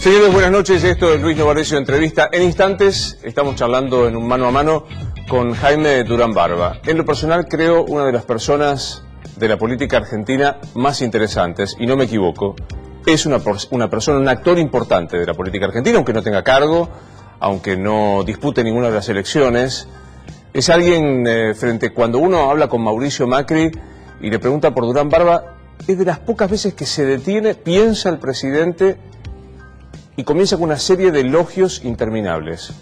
Señores, buenas noches. Esto es Luis Novarecio Entrevista. En instantes estamos charlando en un mano a mano con Jaime Durán Barba. En lo personal creo una de las personas de la política argentina más interesantes, y no me equivoco. Es una persona, un actor importante de la política argentina, aunque no tenga cargo, aunque no dispute ninguna de las elecciones. Es alguien cuando uno habla con Mauricio Macri y le pregunta por Durán Barba, es de las pocas veces que se detiene, piensa el presidente y comienza con una serie de elogios interminables.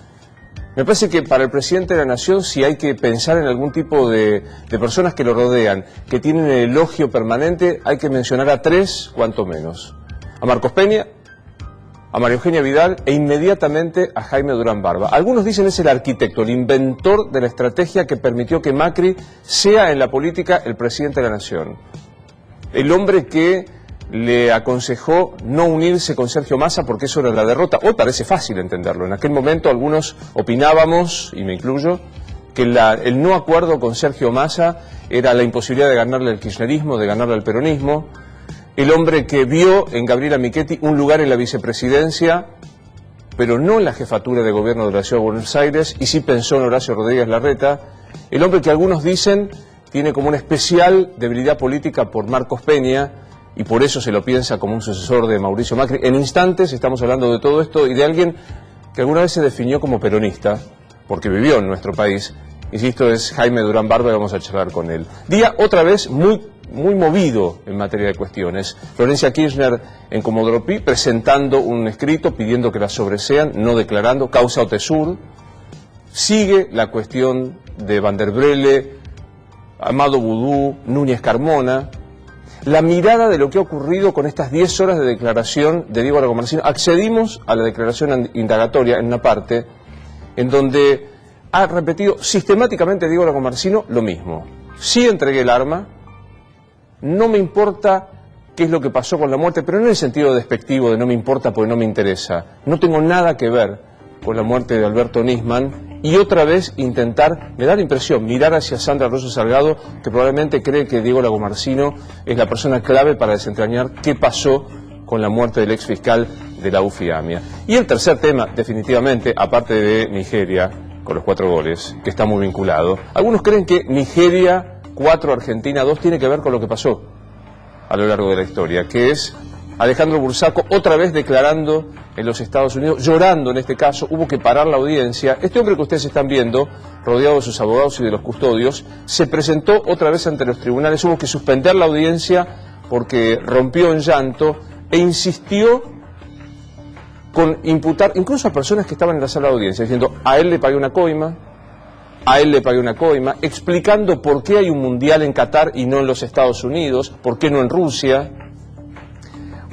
Me parece que para el presidente de la Nación, si hay que pensar en algún tipo de personas que lo rodean, que tienen el elogio permanente, hay que mencionar a tres, cuanto menos. A Marcos Peña, a María Eugenia Vidal e inmediatamente a Jaime Durán Barba. Algunos dicen es el arquitecto, el inventor de la estrategia que permitió que Macri sea en la política el presidente de la Nación. El hombre que le aconsejó no unirse con Sergio Massa porque eso era la derrota. Hoy parece fácil entenderlo. En aquel momento algunos opinábamos, y me incluyo, que el no acuerdo con Sergio Massa era la imposibilidad de ganarle al kirchnerismo, de ganarle al peronismo. El hombre que vio en Gabriela Michetti un lugar en la vicepresidencia, pero no en la jefatura de gobierno de la Ciudad de Buenos Aires, y sí pensó en Horacio Rodríguez Larreta. El hombre que algunos dicen tiene como una especial debilidad política por Marcos Peña, y por eso se lo piensa como un sucesor de Mauricio Macri. En instantes estamos hablando de todo esto y de alguien que alguna vez se definió como peronista, porque vivió en nuestro país. Insisto, es Jaime Durán Barba y vamos a charlar con él. Día otra vez muy movido en materia de cuestiones. Florencia Kirchner en Comodoro Pi presentando un escrito pidiendo que la sobresean, no declarando, causa Otesur. Sigue la cuestión de Van der Brelle, Amado Vudú, Núñez Carmona. La mirada de lo que ha ocurrido con estas 10 horas de declaración de Diego Lagomarsino. Accedimos a la declaración indagatoria en una parte en donde ha repetido sistemáticamente Diego Lagomarsino lo mismo. Sí entregué el arma, no me importa qué es lo que pasó con la muerte, pero no en el sentido despectivo de no me importa porque no me interesa. No tengo nada que ver con la muerte de Alberto Nisman. Y otra vez intentar, me da la impresión, mirar hacia Sandra Rosso Salgado, que probablemente cree que Diego Lagomarsino es la persona clave para desentrañar qué pasó con la muerte del ex fiscal de la UFI AMIA. Y el tercer tema, definitivamente, aparte de Nigeria, con los 4 goles, que está muy vinculado. Algunos creen que Nigeria 4, Argentina 2, tiene que ver con lo que pasó a lo largo de la historia, que es Alejandro Bursaco otra vez declarando en los Estados Unidos, llorando en este caso, hubo que parar la audiencia. Este hombre que ustedes están viendo, rodeado de sus abogados y de los custodios, se presentó otra vez ante los tribunales, hubo que suspender la audiencia porque rompió en llanto e insistió con imputar incluso a personas que estaban en la sala de audiencia, diciendo, a él le pagué una coima, a él le pagué una coima, explicando por qué hay un mundial en Qatar y no en los Estados Unidos, por qué no en Rusia.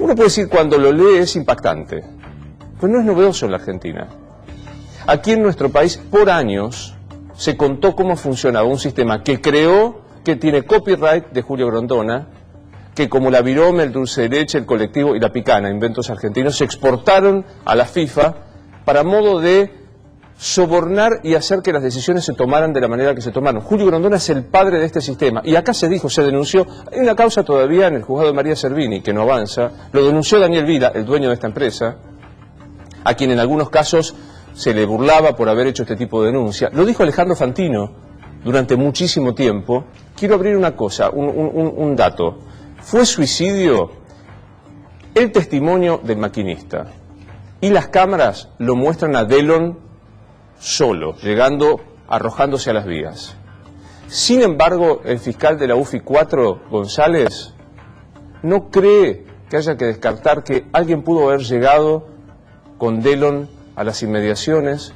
Uno puede decir cuando lo lee es impactante, pero no es novedoso en la Argentina. Aquí en nuestro país por años se contó cómo funcionaba un sistema que creó, que tiene copyright de Julio Grondona, que como la virome, el dulce de leche, el colectivo y la picana, inventos argentinos, se exportaron a la FIFA para modo de sobornar y hacer que las decisiones se tomaran de la manera que se tomaron. Julio Grondona es el padre de este sistema. Y acá se dijo, se denunció, hay una causa todavía en el juzgado de María Servini, que no avanza, lo denunció Daniel Vila, el dueño de esta empresa, a quien en algunos casos se le burlaba por haber hecho este tipo de denuncia. Lo dijo Alejandro Fantino durante muchísimo tiempo. Quiero abrir una cosa, un dato. Fue suicidio el testimonio del maquinista. Y las cámaras lo muestran a Delon solo, arrojándose a las vías. Sin embargo, el fiscal de la UFI 4, González, no cree que haya que descartar que alguien pudo haber llegado con Delon a las inmediaciones,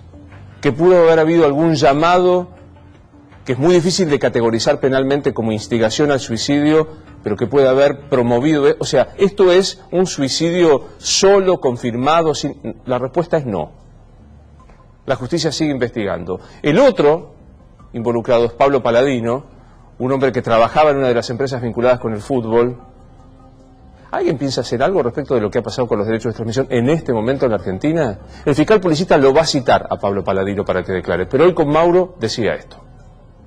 que pudo haber habido algún llamado que es muy difícil de categorizar penalmente como instigación al suicidio, pero que puede haber promovido. O sea, ¿esto es un suicidio solo, confirmado? La respuesta es no. La justicia sigue investigando. El otro involucrado es Pablo Paladino, un hombre que trabajaba en una de las empresas vinculadas con el fútbol. ¿Alguien piensa hacer algo respecto de lo que ha pasado con los derechos de transmisión en este momento en la Argentina? El fiscal policista lo va a citar a Pablo Paladino para que declare, pero hoy con Mauro decía esto.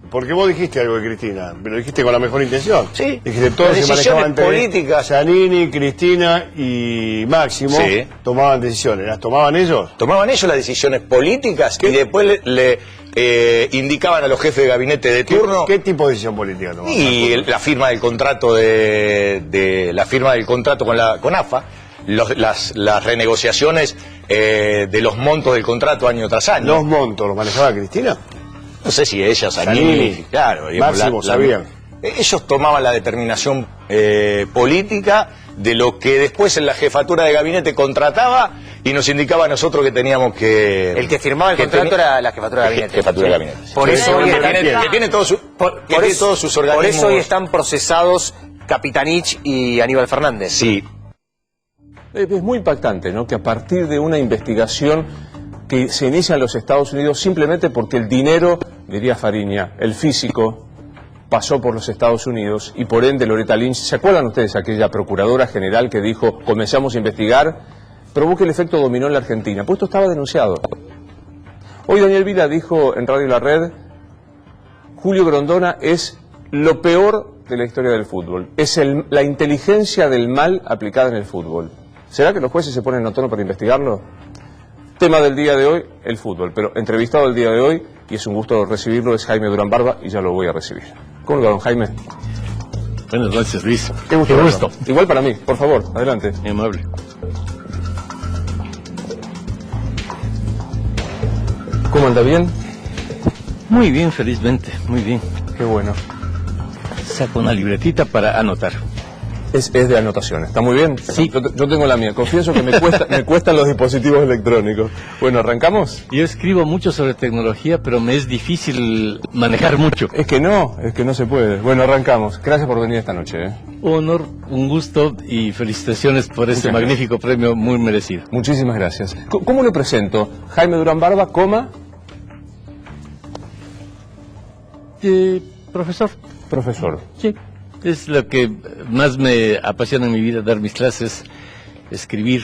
Porque vos dijiste algo de Cristina, pero lo dijiste con la mejor intención. Sí. Dijiste todo se manejaba entre políticas. Zanini, Cristina y Máximo. Sí. Tomaban decisiones. ¿Las tomaban ellos? Tomaban ellos las decisiones políticas y después le indicaban a los jefes de gabinete de turno. ¿Qué tipo de decisión política tomaban? Y la firma del contrato la firma del contrato con AFA, las renegociaciones de los montos del contrato año tras año. ¿Los montos los manejaba Cristina? No sé si ella, Zanini, claro. Máximo sabían. Ellos tomaban la determinación política de lo que después en la jefatura de gabinete contrataba y nos indicaba a nosotros que teníamos que... El que firmaba el contrato era la jefatura de gabinete. Jefatura de gabinete. Por eso hoy tiene todos sus organismos. Por eso hoy están procesados Capitanich y Aníbal Fernández. Sí. Es muy impactante, ¿no?, que a partir de una investigación que se inicia en los Estados Unidos simplemente porque el dinero, diría Fariña, el físico, pasó por los Estados Unidos y por ende Loretta Lynch, ¿se acuerdan ustedes aquella procuradora general que dijo comenzamos a investigar, provoque el efecto dominó en la Argentina? Pues esto estaba denunciado. Hoy Daniel Vila dijo en Radio La Red, Julio Grondona es lo peor de la historia del fútbol, es la inteligencia del mal aplicada en el fútbol. ¿Será que los jueces se ponen en tono para investigarlo? Tema del día de hoy, el fútbol, pero entrevistado el día de hoy, y es un gusto recibirlo, es Jaime Durán Barba, y ya lo voy a recibir. ¿Cómo le va, don Jaime? Buenas noches, Luis. Qué gusto. Igual para mí, por favor, adelante. Muy amable. ¿Cómo anda, bien? Muy bien, felizmente, muy bien. Qué bueno. Saco una libretita para anotar. Es de anotaciones, ¿está muy bien? Sí. Yo tengo la mía, confieso que me cuestan los dispositivos electrónicos. Bueno, ¿arrancamos? Yo escribo mucho sobre tecnología, pero me es difícil manejar mucho. Es que no se puede. Bueno, arrancamos. Gracias por venir esta noche. Un honor, un gusto y felicitaciones por este magnífico premio muy merecido. Muchísimas gracias. ¿Cómo lo presento? Jaime Durán Barba, coma... Profesor. Profesor. Sí. Es lo que más me apasiona en mi vida, dar mis clases, escribir.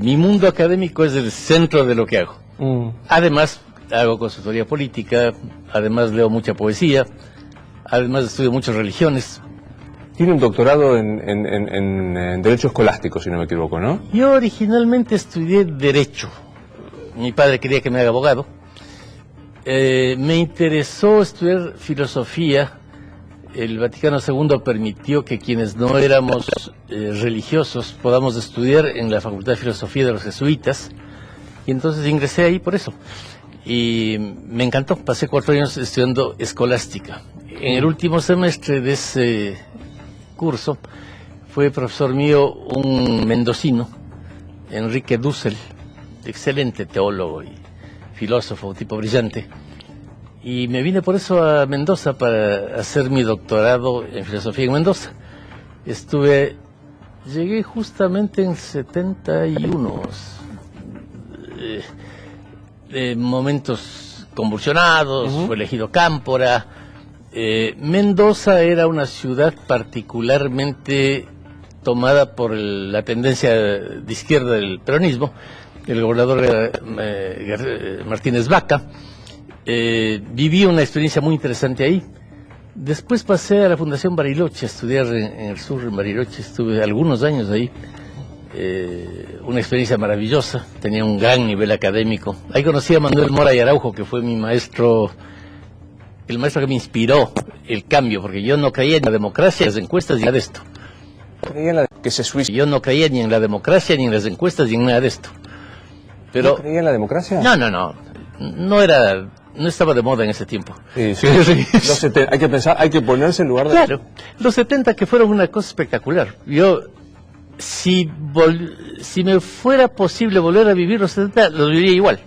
Mi mundo académico es el centro de lo que hago. Además, hago consultoría política, además leo mucha poesía, además estudio muchas religiones. Tiene un doctorado en Derecho Escolástico, si no me equivoco, ¿no? Yo originalmente estudié Derecho. Mi padre quería que me haga abogado. Me interesó estudiar filosofía. El Vaticano II permitió que quienes no éramos religiosos podamos estudiar en la Facultad de Filosofía de los Jesuitas, y entonces ingresé ahí por eso. Y me encantó, pasé 4 años estudiando escolástica. En el último semestre de ese curso fue profesor mío un mendocino, Enrique Dussel, excelente teólogo y filósofo, un tipo brillante. Y me vine por eso a Mendoza para hacer mi doctorado en filosofía en Mendoza. Llegué justamente en 71, momentos convulsionados, fue elegido cámpora. Mendoza era una ciudad particularmente tomada por la tendencia de izquierda del peronismo. El gobernador era Martínez Vaca. Viví una experiencia muy interesante ahí. Después pasé a la Fundación Bariloche a estudiar en el sur, en Bariloche. Estuve algunos años ahí. Una experiencia maravillosa. Tenía un gran nivel académico. Ahí conocí a Manuel Mora y Araujo, que fue mi maestro, el maestro que me inspiró el cambio, porque yo no creía en la democracia, en las encuestas ni nada de esto. Yo no creía ni en la democracia, ni en las encuestas, ni en nada de esto. Pero, ¿No creía en la democracia? No estaba de moda en ese tiempo. Sí. Hay que ponerse en lugar de... Claro, los 70 que fueron una cosa espectacular. Yo, si me fuera posible volver a vivir los 70, los viviría igual.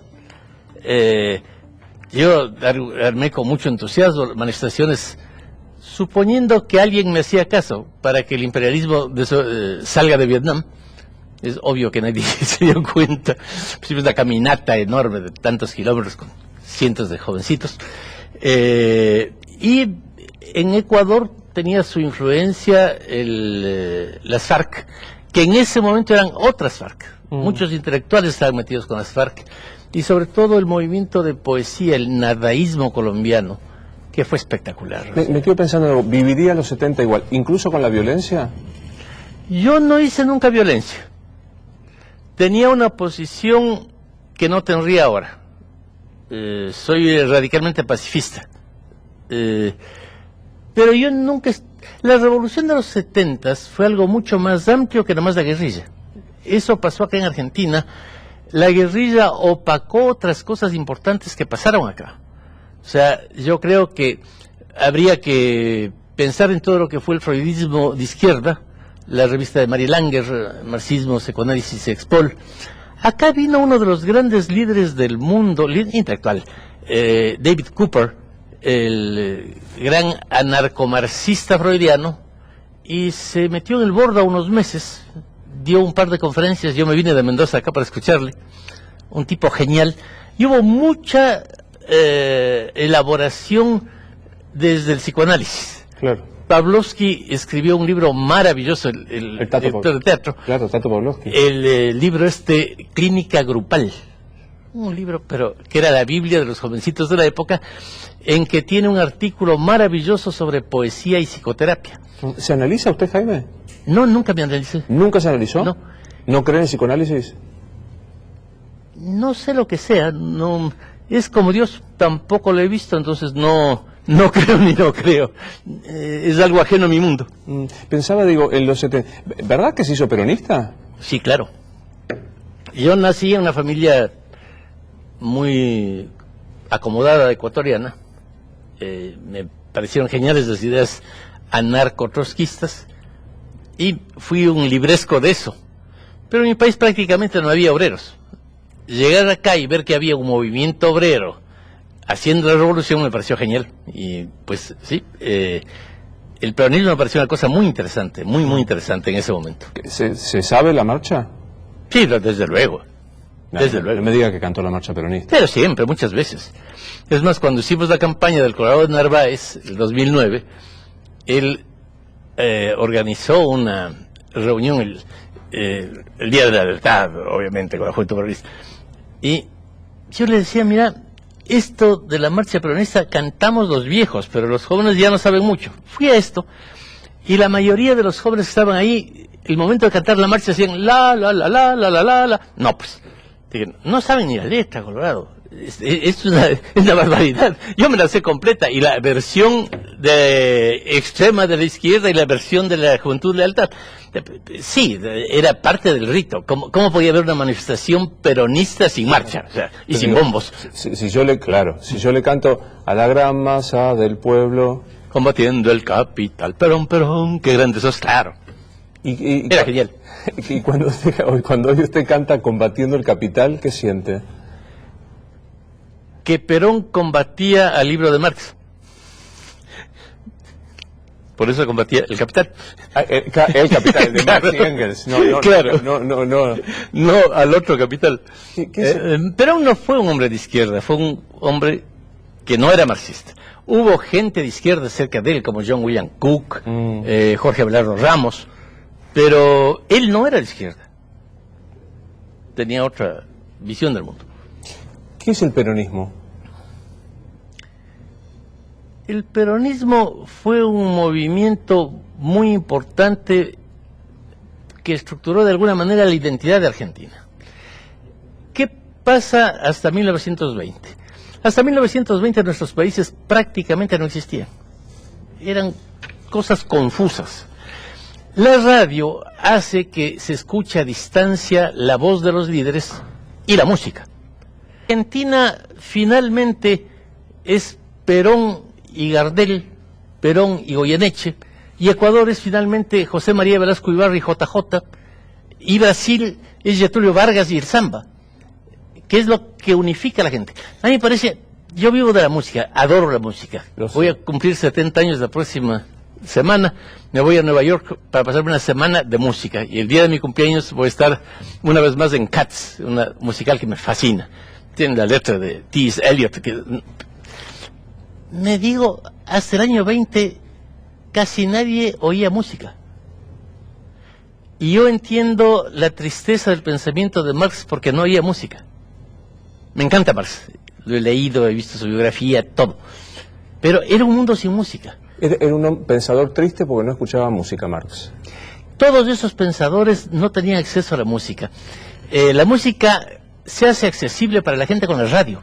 Yo armé con mucho entusiasmo manifestaciones, suponiendo que alguien me hacía caso para que el imperialismo salga de Vietnam. Es obvio que nadie se dio cuenta. Hicimos una caminata enorme de tantos kilómetros con cientos de jovencitos. Y en Ecuador tenía su influencia las FARC, que en ese momento eran otras FARC. Muchos intelectuales estaban metidos con las FARC. Y sobre todo el movimiento de poesía, el nadaísmo colombiano, que fue espectacular. Me quedo pensando, ¿viviría los 70 igual, incluso con la violencia? Yo no hice nunca violencia. Tenía una posición que no tendría ahora. Soy radicalmente pacifista. Pero yo nunca... La revolución de los 70 fue algo mucho más amplio que nada más la guerrilla. Eso pasó acá en Argentina. La guerrilla opacó otras cosas importantes que pasaron acá. O sea, yo creo que habría que pensar en todo lo que fue el freudismo de izquierda, la revista de Mary Langer, Marxismo, Psicoanálisis, Expol. Acá vino uno de los grandes líderes del mundo, intelectual, David Cooper, el gran anarcomarxista freudiano, y se metió en el Borda unos meses, dio un par de conferencias, yo me vine de Mendoza acá para escucharle, un tipo genial, y hubo mucha elaboración desde el psicoanálisis. Claro. Pavlovsky escribió un libro maravilloso, el director de teatro. Claro, Tato Pavlovsky. El libro Clínica Grupal. Un libro, pero que era la Biblia de los jovencitos de la época, en que tiene un artículo maravilloso sobre poesía y psicoterapia. ¿Se analiza usted, Jaime? No, nunca me analicé. ¿Nunca se analizó? No. ¿No cree en psicoanálisis? No sé lo que sea, no, es como Dios, tampoco lo he visto, entonces no creo ni no creo. Es algo ajeno a mi mundo. Pensaba, digo, en los 70... ¿Verdad que se hizo peronista? Sí, claro. Yo nací en una familia muy acomodada ecuatoriana. Me parecieron geniales las ideas anarcotrotskistas y fui un libresco de eso. Pero en mi país prácticamente no había obreros. Llegar acá y ver que había un movimiento obrero haciendo la revolución me pareció genial. Y pues sí, el peronismo me pareció una cosa muy interesante, muy interesante en ese momento. ¿Se sabe la marcha? Sí, desde luego. Desde luego. No me diga que cantó la marcha peronista. Pero siempre, muchas veces. Es más, cuando hicimos la campaña del Colorado de Narváez, el 2009, él organizó una reunión el Día de la Libertad, obviamente, con la Juventud Peronista. Y yo le decía, mira, esto de la marcha peronista cantamos los viejos, pero los jóvenes ya no saben mucho. Fui a esto, y la mayoría de los jóvenes que estaban ahí, el momento de cantar la marcha decían, la. No, pues, no saben ni la letra, Colorado. Es una barbaridad. Yo me la sé completa, y la versión extrema de la izquierda y la versión de la Juventud Lealtad. Sí, era parte del rito. ¿Cómo podía haber una manifestación peronista sin marcha? O sea, y sin bombos. Si yo le canto a la gran masa del pueblo... Combatiendo el capital, Perón, qué grande sos, claro. Era genial. Y cuando usted canta combatiendo el capital, ¿qué siente? Que Perón combatía al libro de Marx. Por eso combatía el capital. El capital, el de Marx y Engels. No al otro capital. ¿Qué Perón no fue un hombre de izquierda, fue un hombre que no era marxista. Hubo gente de izquierda cerca de él, como John William Cook, Jorge Abelardo Ramos, pero él no era de izquierda. Tenía otra visión del mundo. ¿Qué es el peronismo? El peronismo fue un movimiento muy importante que estructuró de alguna manera la identidad de Argentina. ¿Qué pasa hasta 1920? Hasta 1920 nuestros países prácticamente no existían. Eran cosas confusas. La radio hace que se escuche a distancia la voz de los líderes y la música. Argentina finalmente es Perón y Gardel, Perón y Goyeneche, y Ecuador es finalmente José María Velasco Ibarra y JJ, y Brasil es Getúlio Vargas y el samba, que es lo que unifica a la gente. A mí me parece, yo vivo de la música, adoro la música. Voy a cumplir 70 años la próxima semana, me voy a Nueva York para pasar una semana de música, y el día de mi cumpleaños voy a estar una vez más en Cats, una musical que me fascina. Tiene la letra de T.S. Eliot, que me digo, hasta el año 20 casi nadie oía música. Y yo entiendo la tristeza del pensamiento de Marx porque no oía música. Me encanta Marx, lo he leído, he visto su biografía, todo. Pero era un mundo sin música. Era un pensador triste porque no escuchaba música, Marx. Todos esos pensadores no tenían acceso a la música. La música se hace accesible para la gente con la radio.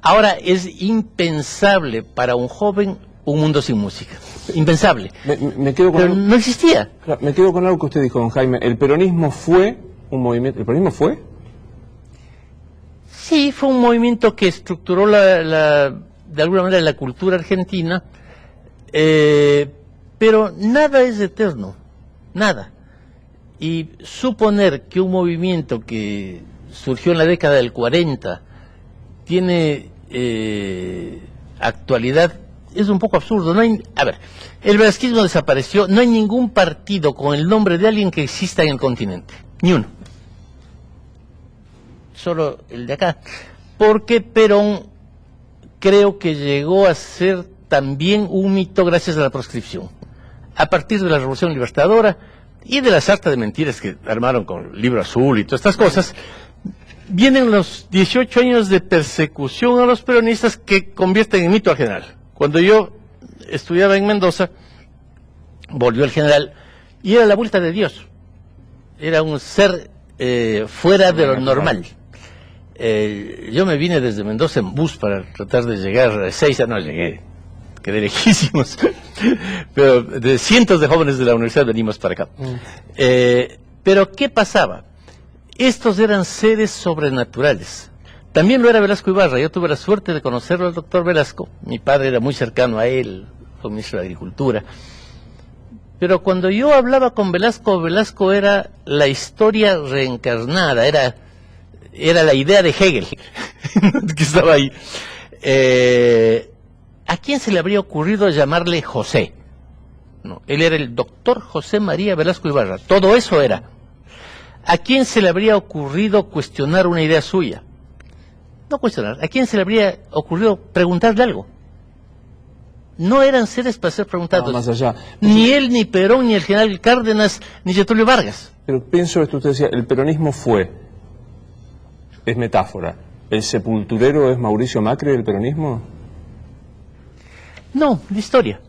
Ahora es impensable para un joven un mundo sin música. Impensable. Me quedo con Pero no existía. Claro, me quedo con algo que usted dijo, don Jaime. ¿El peronismo fue un movimiento? ¿El peronismo fue? Sí, fue un movimiento que estructuró de alguna manera la cultura argentina, pero nada es eterno, nada. Y suponer que un movimiento que surgió en la década del 40 tiene actualidad es un poco absurdo. No hay, a ver, el velasquismo desapareció, no hay ningún partido con el nombre de alguien que exista en el continente, ni uno. Solo el de acá, porque Perón creo que llegó a ser también un mito gracias a la proscripción. A partir de la Revolución Libertadora y de la sarta de mentiras que armaron con el Libro Azul y todas estas cosas, vienen los 18 años de persecución a los peronistas que convierten en mito al general. Cuando yo estudiaba en Mendoza, volvió el general y era la vuelta de Dios. Era un ser fuera de lo normal. Yo me vine desde Mendoza en bus para tratar de llegar a Ezeiza, no llegué, quedé lejísimos, pero de cientos de jóvenes de la universidad venimos para acá. Pero ¿qué pasaba? Estos eran seres sobrenaturales. También lo era Velasco Ibarra. Yo tuve la suerte de conocerlo al doctor Velasco. Mi padre era muy cercano a él, fue ministro de Agricultura. Pero cuando yo hablaba con Velasco, Velasco era la historia reencarnada, era la idea de Hegel, que estaba ahí. ¿A quién se le habría ocurrido llamarle José? No, él era el doctor José María Velasco Ibarra, todo eso era. ¿A quién se le habría ocurrido cuestionar una idea suya? No cuestionar, ¿a quién se le habría ocurrido preguntarle algo? No eran seres para ser preguntados. No, más allá. Ni él, ni Perón, ni el general Cárdenas, ni Getúlio Vargas. Pero pienso esto, usted decía, el peronismo fue, es metáfora, ¿el sepulturero es Mauricio Macri del peronismo? No, la historia.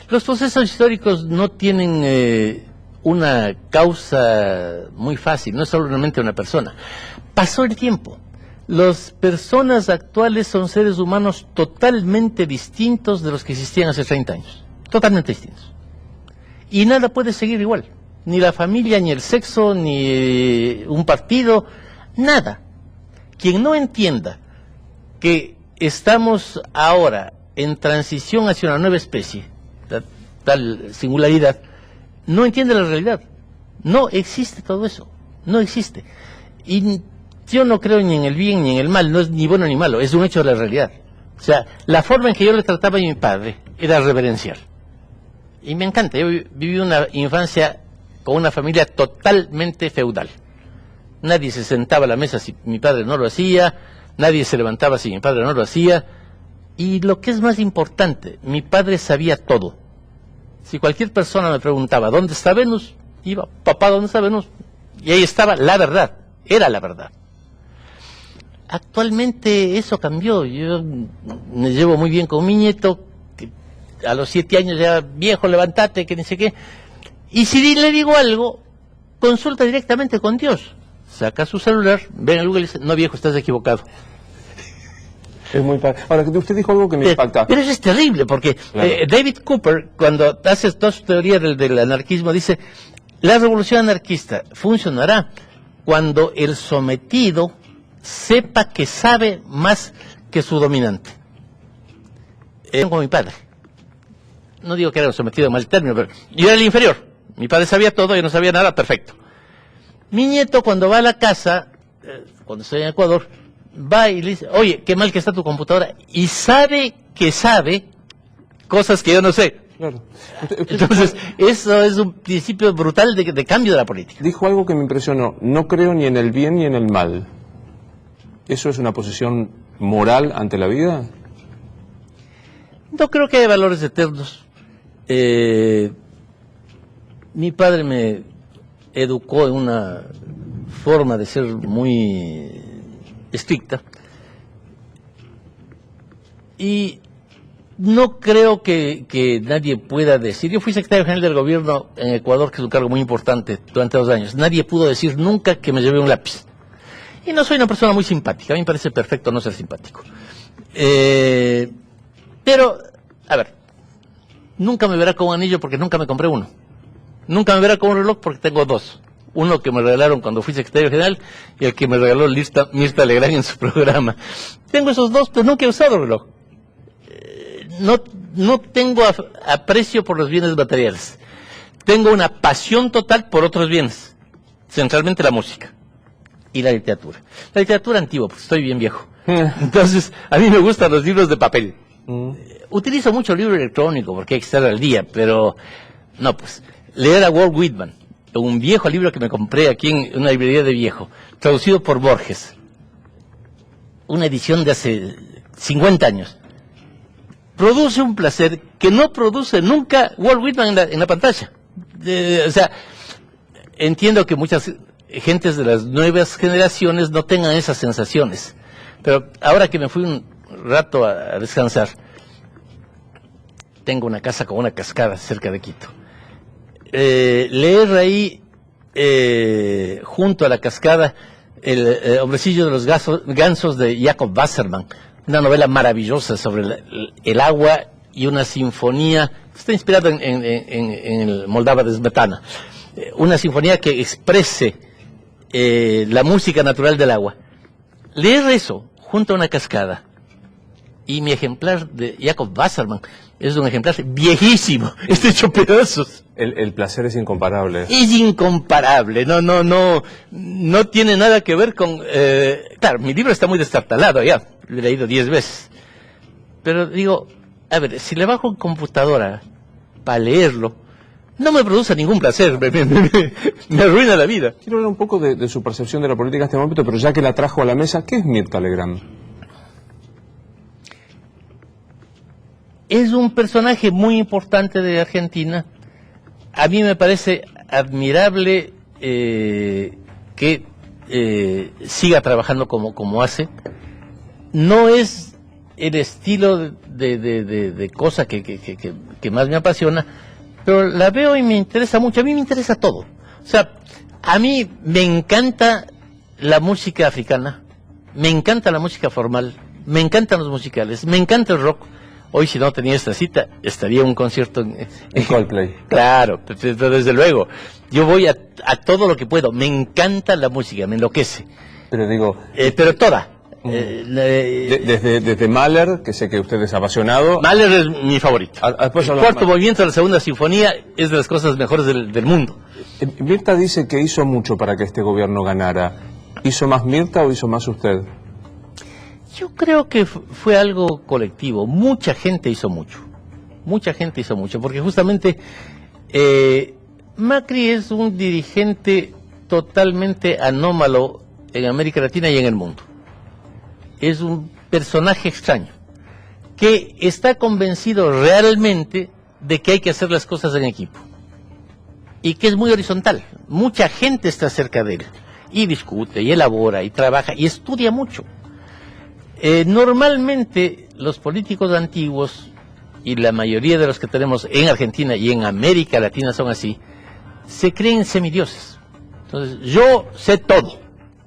Los procesos históricos no tienen una causa muy fácil, no es solamente una persona. Pasó el tiempo. Las personas actuales son seres humanos totalmente distintos de los que existían hace 30 años. Totalmente distintos. Y nada puede seguir igual. Ni la familia, ni el sexo, ni un partido, nada. Quien no entienda que estamos ahora en transición hacia una nueva especie, tal singularidad, no entiende la realidad. No existe todo eso. No existe. Y yo no creo ni en el bien ni en el mal, no es ni bueno ni malo, es un hecho de la realidad. O sea, la forma en que yo le trataba a mi padre era reverencial. Y me encanta, yo viví una infancia con una familia totalmente feudal. Nadie se sentaba a la mesa si mi padre no lo hacía, nadie se levantaba si mi padre no lo hacía. Y lo que es más importante, mi padre sabía todo. Si cualquier persona me preguntaba, ¿dónde está Venus? Iba, papá, ¿dónde está Venus? Y ahí estaba la verdad, era la verdad. Actualmente eso cambió. Yo me llevo muy bien con mi nieto, que a los 7 años ya, viejo, levántate, que ni sé qué. Y si le digo algo, consulta directamente con Dios. Saca su celular, ven al Google y dice, no, viejo, estás equivocado. Es muy Ahora, usted dijo algo que me impacta. Pero eso es terrible, porque claro. David Cooper, cuando hace toda su teoría del anarquismo, dice, la revolución anarquista funcionará cuando el sometido sepa que sabe más que su dominante. Como mi padre. No digo que era un sometido mal término, pero yo era el inferior. Mi padre sabía todo, yo no sabía nada, perfecto. Mi nieto, cuando va a la casa, cuando estoy en Ecuador, va y le dice, oye, qué mal que está tu computadora, y sabe que sabe cosas que yo no sé. Claro. Entonces, eso es un principio brutal de cambio de la política. Dijo algo que me impresionó, no creo ni en el bien ni en el mal. ¿Eso es una posición moral ante la vida? No creo que haya valores eternos. Mi padre me educó en una forma de ser muy estricta. Y no creo que nadie pueda decir, yo fui secretario general del gobierno en Ecuador, que es un cargo muy importante durante 2 años, nadie pudo decir nunca que me llevé un lápiz. Y no soy una persona muy simpática, a mí me parece perfecto no ser simpático. Pero, a ver, nunca me verá con un anillo porque nunca me compré uno. Nunca me verá con un reloj porque tengo 2. Uno que me regalaron cuando fui secretario general y el que me regaló Mirta Legrand en su programa. Tengo esos 2, pero nunca he usado reloj. No tengo aprecio por los bienes materiales. Tengo una pasión total por otros bienes, centralmente la música y la literatura. La literatura antigua, porque estoy bien viejo. Entonces, a mí me gustan los libros de papel. Utilizo mucho libro electrónico porque hay que estar al día, pero no, pues, leer a Walt Whitman, un viejo libro que me compré aquí en una librería de viejo, traducido por Borges, una edición de hace 50 años. Produce un placer que no produce nunca Walt Whitman en la pantalla. O sea, entiendo que muchas gentes de las nuevas generaciones no tengan esas sensaciones. Pero ahora que me fui un rato a descansar, tengo una casa con una cascada cerca de Quito. Leer ahí, junto a la cascada, el hombrecillo de los gansos de Jacob Wasserman, una novela maravillosa sobre el agua y una sinfonía, está inspirada en el Moldava de Smetana, una sinfonía que exprese la música natural del agua. Leer eso junto a una cascada, y mi ejemplar de Jacob Wasserman es un ejemplar viejísimo, está hecho pedazos. El placer es incomparable. Es incomparable, no tiene nada que ver con... claro, mi libro está muy destartalado ya, lo he leído 10 veces. Pero digo, a ver, si le bajo en computadora para leerlo, no me produce ningún placer, me arruina la vida. Quiero hablar un poco de su percepción de la política en este momento, pero ya que la trajo a la mesa, ¿qué es Mirta Legrand? Es un personaje muy importante de Argentina. A mí me parece admirable que siga trabajando como hace. No es el estilo de cosa que más me apasiona, pero la veo y me interesa mucho. A mí me interesa todo. O sea, a mí me encanta la música africana, me encanta la música formal, me encantan los musicales, me encanta el rock. Hoy, si no tenía esta cita, estaría en un concierto en Coldplay. Claro, pero desde luego. Yo voy a todo lo que puedo. Me encanta la música, me enloquece. Pero digo... pero toda. Desde Mahler, que sé que usted es apasionado... Mahler es mi favorito. El cuarto movimiento de la segunda sinfonía es de las cosas mejores del mundo. Mirta dice que hizo mucho para que este gobierno ganara. ¿Hizo más Mirta o hizo más usted? Yo creo que fue algo colectivo. Mucha gente hizo mucho. Mucha gente hizo mucho. Porque justamente Macri es un dirigente totalmente anómalo en América Latina y en el mundo. Es un personaje extraño que está convencido realmente de que hay que hacer las cosas en equipo. Y que es muy horizontal. Mucha gente está cerca de él. Y discute, y elabora, y trabaja, y estudia mucho. Normalmente los políticos antiguos, y la mayoría de los que tenemos en Argentina y en América Latina son así, se creen semidioses. Entonces, yo sé todo,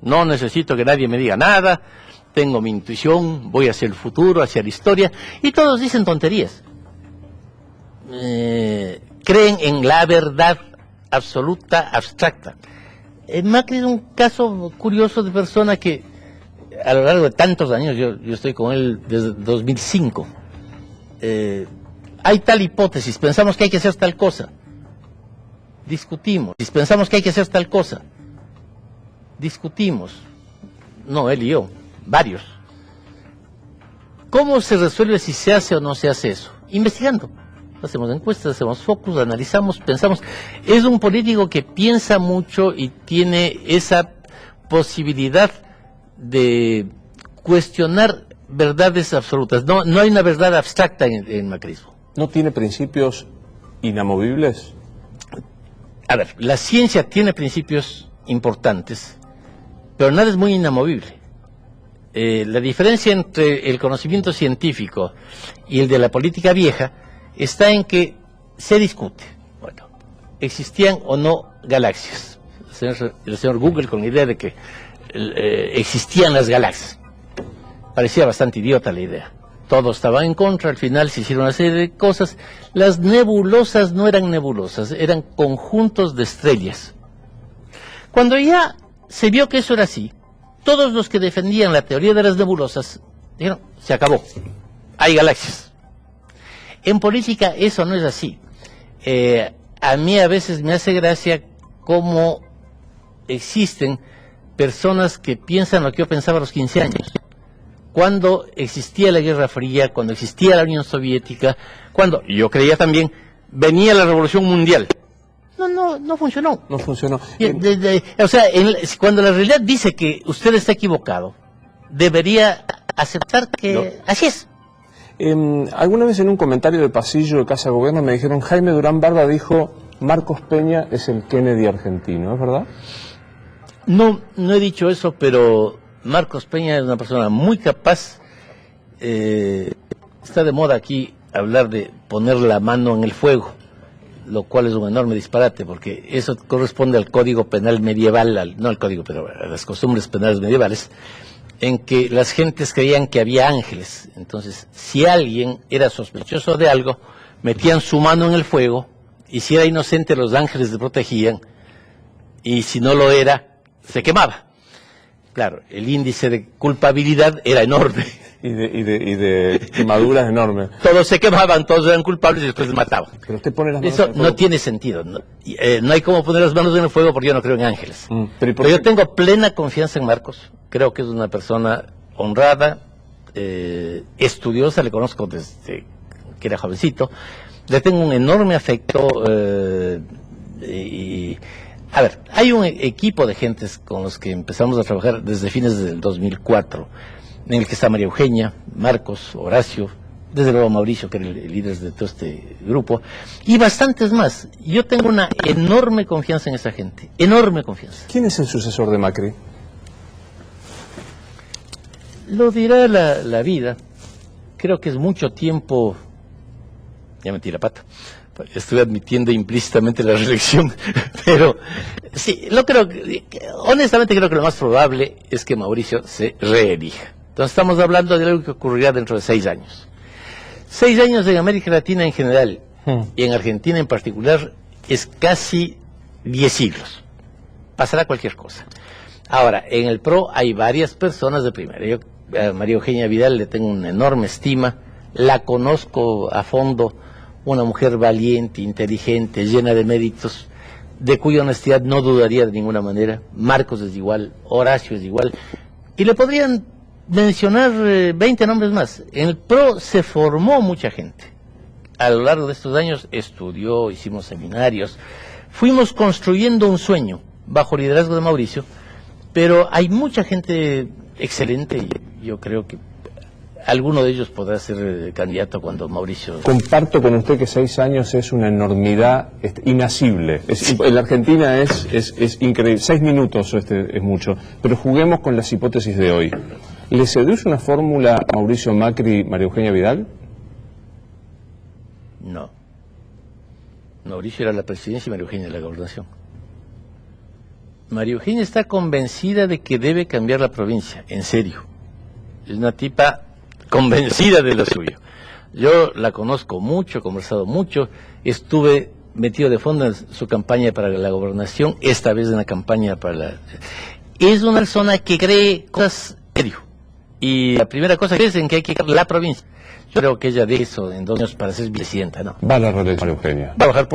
no necesito que nadie me diga nada, tengo mi intuición, voy hacia el futuro, hacia la historia, y todos dicen tonterías. Creen en la verdad absoluta, abstracta. Macri es un caso curioso de persona que a lo largo de tantos años, yo estoy con él desde 2005, hay tal hipótesis, pensamos que hay que hacer tal cosa, discutimos, pensamos que hay que hacer tal cosa, discutimos, no él y yo, varios. ¿Cómo se resuelve si se hace o no se hace eso? Investigando. Hacemos encuestas, hacemos focus, analizamos, pensamos. Es un político que piensa mucho y tiene esa posibilidad de cuestionar verdades absolutas. No hay una verdad abstracta en macrismo. ¿No tiene principios inamovibles? A ver, la ciencia tiene principios importantes, pero nada es muy inamovible. La diferencia entre el conocimiento científico y el de la política vieja está en que se discute. Bueno, ¿existían o no galaxias? El señor Google, con la idea de que existían las galaxias. Parecía bastante idiota la idea. Todos estaban en contra, al final se hicieron una serie de cosas. Las nebulosas no eran nebulosas, eran conjuntos de estrellas. Cuando ya se vio que eso era así, todos los que defendían la teoría de las nebulosas dijeron, se acabó, hay galaxias. En política eso no es así. A mí a veces me hace gracia cómo existen personas que piensan lo que yo pensaba a los 15 años. Cuando existía la Guerra Fría, cuando existía la Unión Soviética, cuando, yo creía también, venía la Revolución Mundial. No funcionó. No funcionó. O sea, cuando la realidad dice que usted está equivocado, debería aceptar que así es. Alguna vez en un comentario de pasillo de Casa Gobierno me dijeron, Jaime Durán Barba dijo, Marcos Peña es el Kennedy argentino, ¿es verdad? No he dicho eso, pero Marcos Peña es una persona muy capaz. Está de moda aquí hablar de poner la mano en el fuego, lo cual es un enorme disparate, porque eso corresponde al Código Penal medieval, no al Código, pero a las costumbres penales medievales, en que las gentes creían que había ángeles. Entonces, si alguien era sospechoso de algo, metían su mano en el fuego, y si era inocente, los ángeles le protegían, y si no lo era, se quemaba. Claro, el índice de culpabilidad era enorme. Y de quemaduras enormes. Todos se quemaban, todos eran culpables y después se mataban. Pero usted pone las manos Eso en el fuego. no tiene sentido. No hay como poner las manos en el fuego porque yo no creo en ángeles. Pero yo tengo plena confianza en Marcos. Creo que es una persona honrada, estudiosa, le conozco desde que era jovencito. Le tengo un enorme afecto. A ver, hay un equipo de gentes con los que empezamos a trabajar desde fines del 2004, en el que está María Eugenia, Marcos, Horacio, desde luego Mauricio, que era el líder de todo este grupo, y bastantes más. Yo tengo una enorme confianza en esa gente, enorme confianza. ¿Quién es el sucesor de Macri? Lo dirá la vida. Creo que es mucho tiempo. Ya metí la pata. Estoy admitiendo implícitamente la reelección, pero sí, honestamente creo que lo más probable es que Mauricio se reelija. Entonces estamos hablando de algo que ocurrirá dentro de 6 años. 6 años en América Latina en general y en Argentina en particular es casi 10 siglos. Pasará cualquier cosa. Ahora, en el PRO hay varias personas de primera. Yo a María Eugenia Vidal le tengo una enorme estima, la conozco a fondo, una mujer valiente, inteligente, llena de méritos, de cuya honestidad no dudaría de ninguna manera. Marcos es igual, Horacio es igual. Y le podrían mencionar 20 nombres más. En el PRO se formó mucha gente. A lo largo de estos años estudió, hicimos seminarios, fuimos construyendo un sueño bajo liderazgo de Mauricio, pero hay mucha gente excelente y yo creo que alguno de ellos podrá ser candidato cuando Mauricio... Comparto con usted que 6 años es una enormidad inasible. En la Argentina es increíble. 6 minutos es mucho. Pero juguemos con las hipótesis de hoy. ¿Le seduce una fórmula Mauricio Macri, María Eugenia Vidal? No. Mauricio era la presidencia y María Eugenia la gobernación. María Eugenia está convencida de que debe cambiar la provincia, en serio. Es una tipa convencida de lo suyo. Yo la conozco mucho, he conversado mucho, estuve metido de fondo en su campaña para la gobernación, esta vez en la campaña para la... Es una persona que cree cosas en serio. Y la primera cosa que es en que hay que cambiar la provincia. Yo creo que ella de eso en 2 años para ser vicepresidenta, ¿no? Va a la reelección, María Eugenia. Va a bajar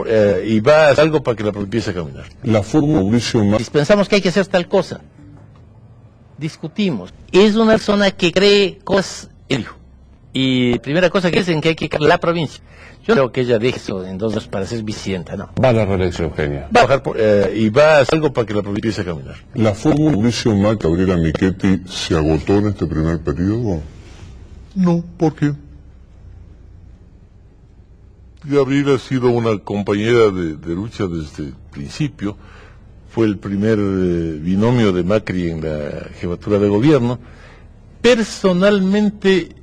y va a hacer algo para que la empiece a caminar. La fórmula Mauricio Macri. Si pensamos que hay que hacer tal cosa, discutimos. Es una persona que cree cosas en serio. Y la primera cosa que es en que hay que cambiar la provincia. Yo creo que ella de eso en 2 años para ser vicepresidenta, ¿no? Va a la reelección, Eugenia. Va a bajar y va a hacer algo para que la empiece a caminar. ¿La fórmula Mauricio Macri, Gabriela Michetti, se agotó en este primer periodo? No, ¿por qué? Gabriela ha sido una compañera de lucha desde el principio. Fue el primer binomio de Macri en la jefatura de gobierno. Personalmente,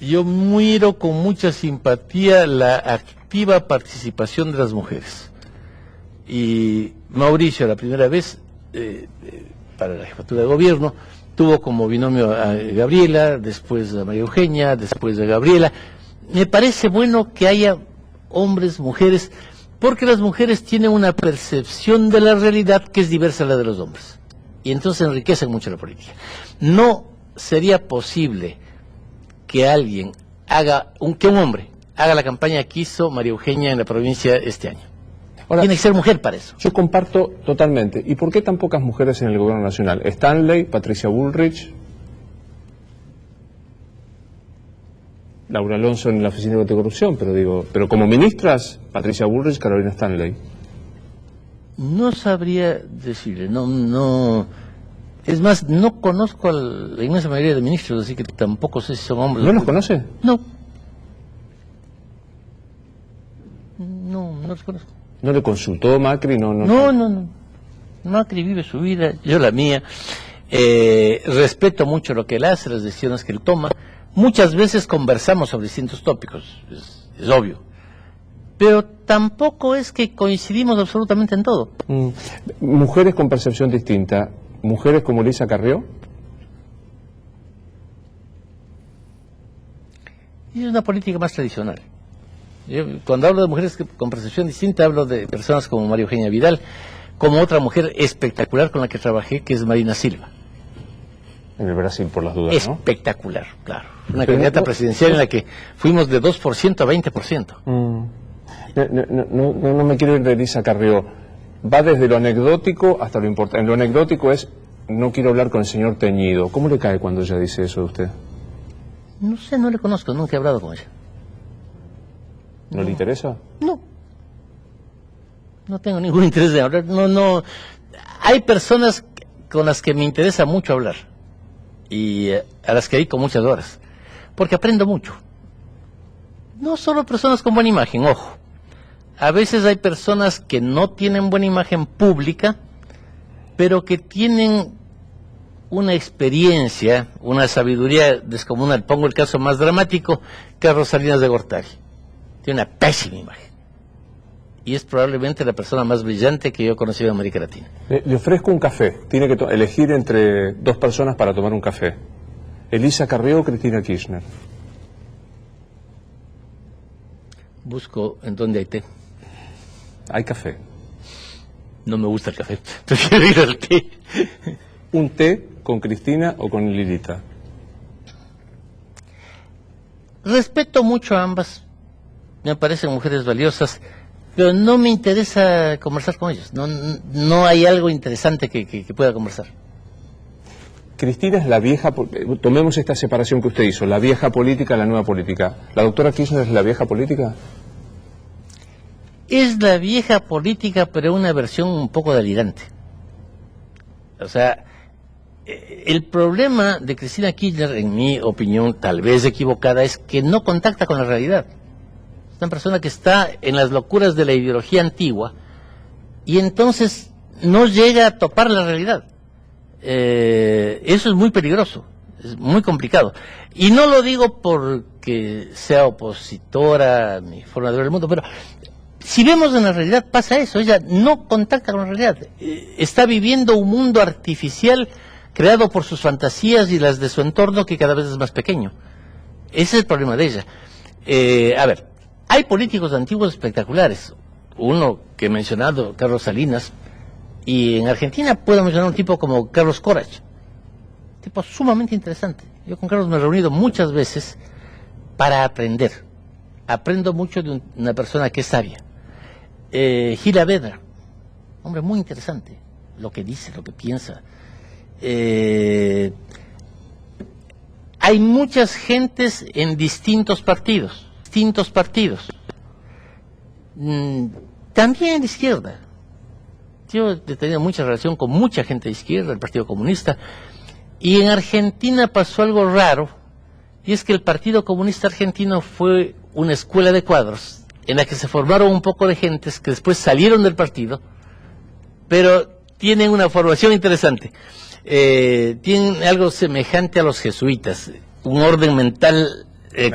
yo miro con mucha simpatía la activa participación de las mujeres. Y Mauricio, la primera vez, para la jefatura de gobierno, tuvo como binomio a Gabriela, después a María Eugenia, después a Gabriela. Me parece bueno que haya hombres, mujeres, porque las mujeres tienen una percepción de la realidad que es diversa a la de los hombres. Y entonces enriquecen mucho la política. No sería posible que alguien que un hombre haga la campaña que hizo María Eugenia en la provincia este año. Ahora, tiene que ser mujer para eso. Yo comparto totalmente. ¿Y por qué tan pocas mujeres en el gobierno nacional? Stanley, Patricia Bullrich, Laura Alonso en la Oficina de Anticorrupción, pero como ministras, Patricia Bullrich, Carolina Stanley. No sabría decirle, no. Es más, no conozco a la inmensa mayoría de ministros, así que tampoco sé si son hombres. ¿No los conoce? No. No los conozco. ¿No le consultó Macri? No. Macri vive su vida, yo la mía. Respeto mucho lo que él hace, las decisiones que él toma. Muchas veces conversamos sobre distintos tópicos, es obvio. Pero tampoco es que coincidimos absolutamente en todo. Mujeres con percepción distinta, mujeres como Elisa Carrió. Y es una política más tradicional. Yo, cuando hablo de mujeres con percepción distinta, hablo de personas como María Eugenia Vidal, como otra mujer espectacular con la que trabajé, que es Marina Silva. En el Brasil, por las dudas, ¿no? Espectacular, claro. Una candidata presidencial en la que fuimos de 2% a 20%. No me quiero ir de Elisa Carrió. Va desde lo anecdótico hasta lo importante. En lo anecdótico es, no quiero hablar con el señor Teñido. ¿Cómo le cae cuando ella dice eso de usted? No sé, no le conozco, nunca he hablado con ella. ¿No le interesa? No. No tengo ningún interés de hablar. No. Hay personas con las que me interesa mucho hablar. Y a las que dedico muchas horas. Porque aprendo mucho. No solo personas con buena imagen, ojo. A veces hay personas que no tienen buena imagen pública, pero que tienen una experiencia, una sabiduría descomunal. Pongo el caso más dramático, Carlos Salinas de Gortari. Tiene una pésima imagen. Y es probablemente la persona más brillante que yo he conocido en América Latina. Le ofrezco un café. Tiene que elegir entre dos personas para tomar un café. Elisa Carrió o Cristina Kirchner. Busco en dónde hay té. Hay café. No me gusta el café. Prefiero ir al té. ¿Un té con Cristina o con Lilita? Respeto mucho a ambas. Me parecen mujeres valiosas, pero no me interesa conversar con ellos. No hay algo interesante que pueda conversar. Cristina es la vieja, tomemos esta separación que usted hizo, la vieja política, la nueva política. ¿La doctora Kirchner es la vieja política? Es la vieja política, pero una versión un poco delirante. O sea, el problema de Cristina Kirchner, en mi opinión, tal vez equivocada, es que no contacta con la realidad. Es una persona que está en las locuras de la ideología antigua y entonces no llega a topar la realidad. Eso es muy peligroso, es muy complicado. Y no lo digo porque sea opositora a mi forma de ver el mundo, pero si vemos en la realidad pasa eso, ella no contacta con la realidad. Está viviendo un mundo artificial creado por sus fantasías y las de su entorno, que cada vez es más pequeño. Ese es el problema de ella. A ver, hay políticos antiguos espectaculares. Uno que he mencionado, Carlos Salinas, y en Argentina puedo mencionar un tipo como Carlos Corach, tipo sumamente interesante. Yo con Carlos me he reunido muchas veces para aprender. Aprendo mucho de una persona que es sabia. Gil Avedra, hombre muy interesante, lo que dice, lo que piensa. Hay muchas gentes en distintos partidos. También en la izquierda. Yo he tenido mucha relación con mucha gente de izquierda, el Partido Comunista, y en Argentina pasó algo raro, y es que el Partido Comunista Argentino fue una escuela de cuadros, en la que se formaron un poco de gentes que después salieron del partido, pero tienen una formación interesante. tienen algo semejante a los jesuitas, un orden mental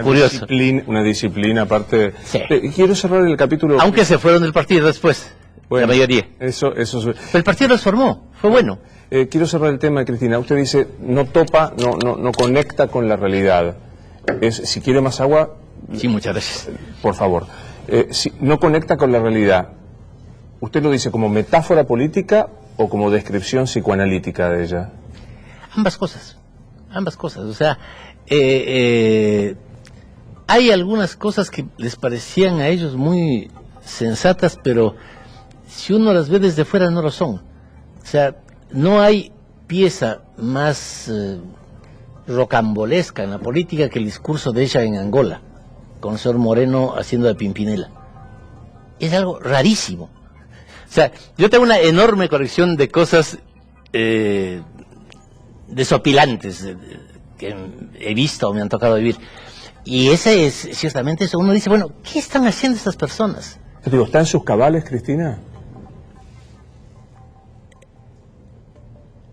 curioso. Una disciplina aparte. Sí. Quiero cerrar el capítulo. Aunque se fueron del partido después, Bueno, la mayoría. Eso. Pero el partido los formó, fue bueno. Quiero cerrar el tema, Cristina. Usted dice, no topa, no conecta con la realidad. Si quiere más agua, Sí, muchas gracias. por favor. Si no conecta con la realidad, ¿usted lo dice como metáfora política o como descripción psicoanalítica de ella? Ambas cosas. O sea, hay algunas cosas que les parecían a ellos muy sensatas, pero si uno las ve desde fuera no lo son. O sea, no hay pieza más rocambolesca en la política que el discurso de ella en Angola, con el señor Moreno haciendo de Pimpinela. Es algo rarísimo. O sea, yo tengo una enorme colección de cosas desopilantes que he visto o me han tocado vivir. Y ese es ciertamente eso. Uno dice, bueno, ¿qué están haciendo estas personas? Yo digo, ¿está en sus cabales, Cristina?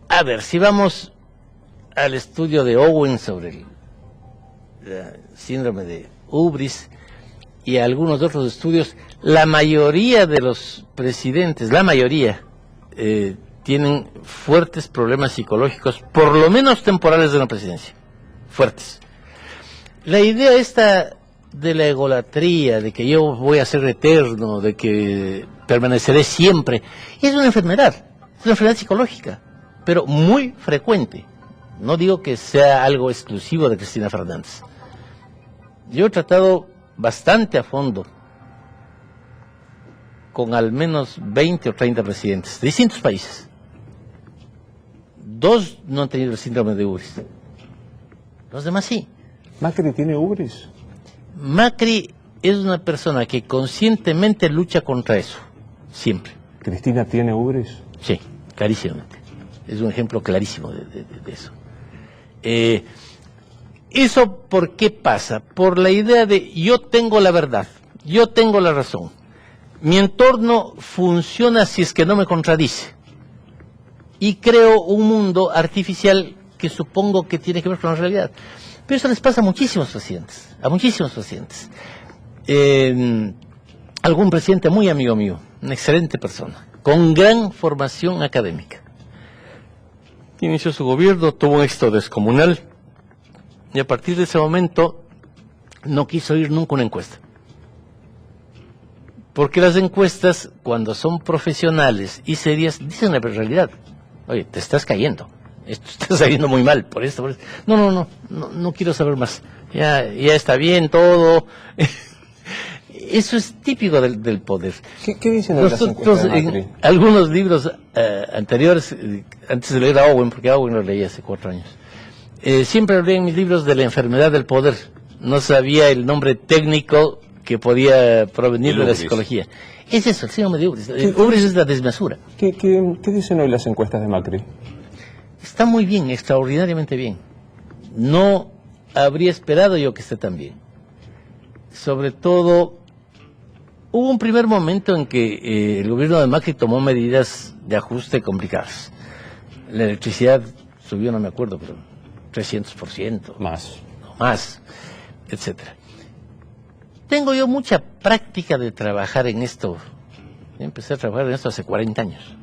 A ver, si vamos al estudio de Owen sobre el síndrome de Ubris y a algunos otros estudios, la mayoría de los presidentes, tienen fuertes problemas psicológicos, por lo menos temporales de una presidencia, fuertes. La idea esta de la egolatría, de que yo voy a ser eterno, de que permaneceré siempre, es una enfermedad psicológica, pero muy frecuente. No digo que sea algo exclusivo de Cristina Fernández. Yo he tratado bastante a fondo con al menos 20 o 30 presidentes de distintos países. 2 no han tenido el síndrome de Ubris. Los demás sí. ¿Macri tiene Ubris? Macri es una persona que conscientemente lucha contra eso, siempre. ¿Cristina tiene Ubris? Sí, clarísimamente. Es un ejemplo clarísimo de eso. ¿Eso por qué pasa? Por la idea de yo tengo la verdad, yo tengo la razón. Mi entorno funciona si es que no me contradice. Y creo un mundo artificial que supongo que tiene que ver con la realidad. Pero eso les pasa a muchísimos pacientes, algún presidente muy amigo mío, una excelente persona, con gran formación académica. Inició su gobierno, tuvo un éxito descomunal, y a partir de ese momento no quiso ir nunca a una encuesta. Porque las encuestas, cuando son profesionales y serias, dicen la realidad. Oye, te estás cayendo. Esto está saliendo muy mal, por esto. No quiero saber más. Ya está bien todo. Eso es típico del poder. ¿Qué dicen de las encuestas de Macri? En algunos libros anteriores, antes de leer a Owen, porque a Owen lo leí hace 4 años, siempre lo leí en mis libros de la enfermedad del poder. No sabía el nombre técnico que podía provenir de la psicología. Es eso, el síndrome de Ubris. Ubris es la desmesura. ¿Qué dicen hoy las encuestas de Macri? Está muy bien, extraordinariamente bien. No habría esperado yo que esté tan bien. Sobre todo, hubo un primer momento en que el gobierno de Macri tomó medidas de ajuste complicadas. La electricidad subió, no me acuerdo, pero 300%. Más, etcétera. Tengo yo mucha práctica de trabajar en esto. Empecé a trabajar en esto hace 40 años.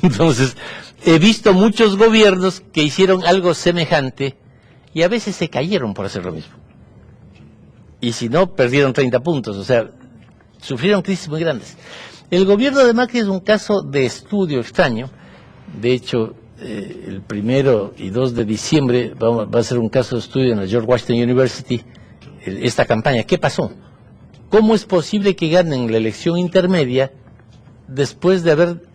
Entonces, he visto muchos gobiernos que hicieron algo semejante y a veces se cayeron por hacer lo mismo. Y si no, perdieron 30 puntos. O sea, sufrieron crisis muy grandes. El gobierno de Macri es un caso de estudio extraño. De hecho, el 1 y 2 de diciembre va a ser un caso de estudio en la George Washington University. Esta campaña, ¿qué pasó? ¿Cómo es posible que ganen la elección intermedia después de haber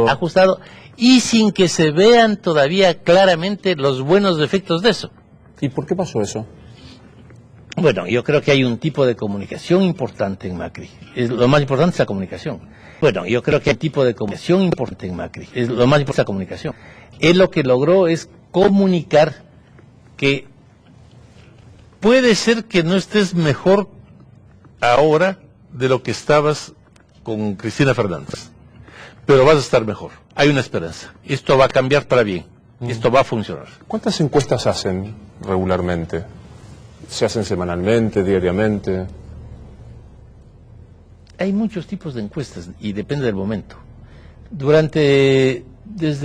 ajustado y sin que se vean todavía claramente los buenos efectos de eso? ¿Y por qué pasó eso? Bueno, yo creo que hay un tipo de comunicación importante en Macri. Lo más importante es la comunicación. Bueno, yo creo que hay un tipo de comunicación importante en Macri. Lo más importante es la comunicación. Él lo que logró es comunicar que puede ser que no estés mejor ahora de lo que estabas con Cristina Fernández. pero vas a estar mejor. Hay una esperanza. Esto va a cambiar para bien. Esto va a funcionar. ¿Cuántas encuestas hacen regularmente? ¿Se hacen semanalmente, diariamente? Hay muchos tipos de encuestas y depende del momento. Desde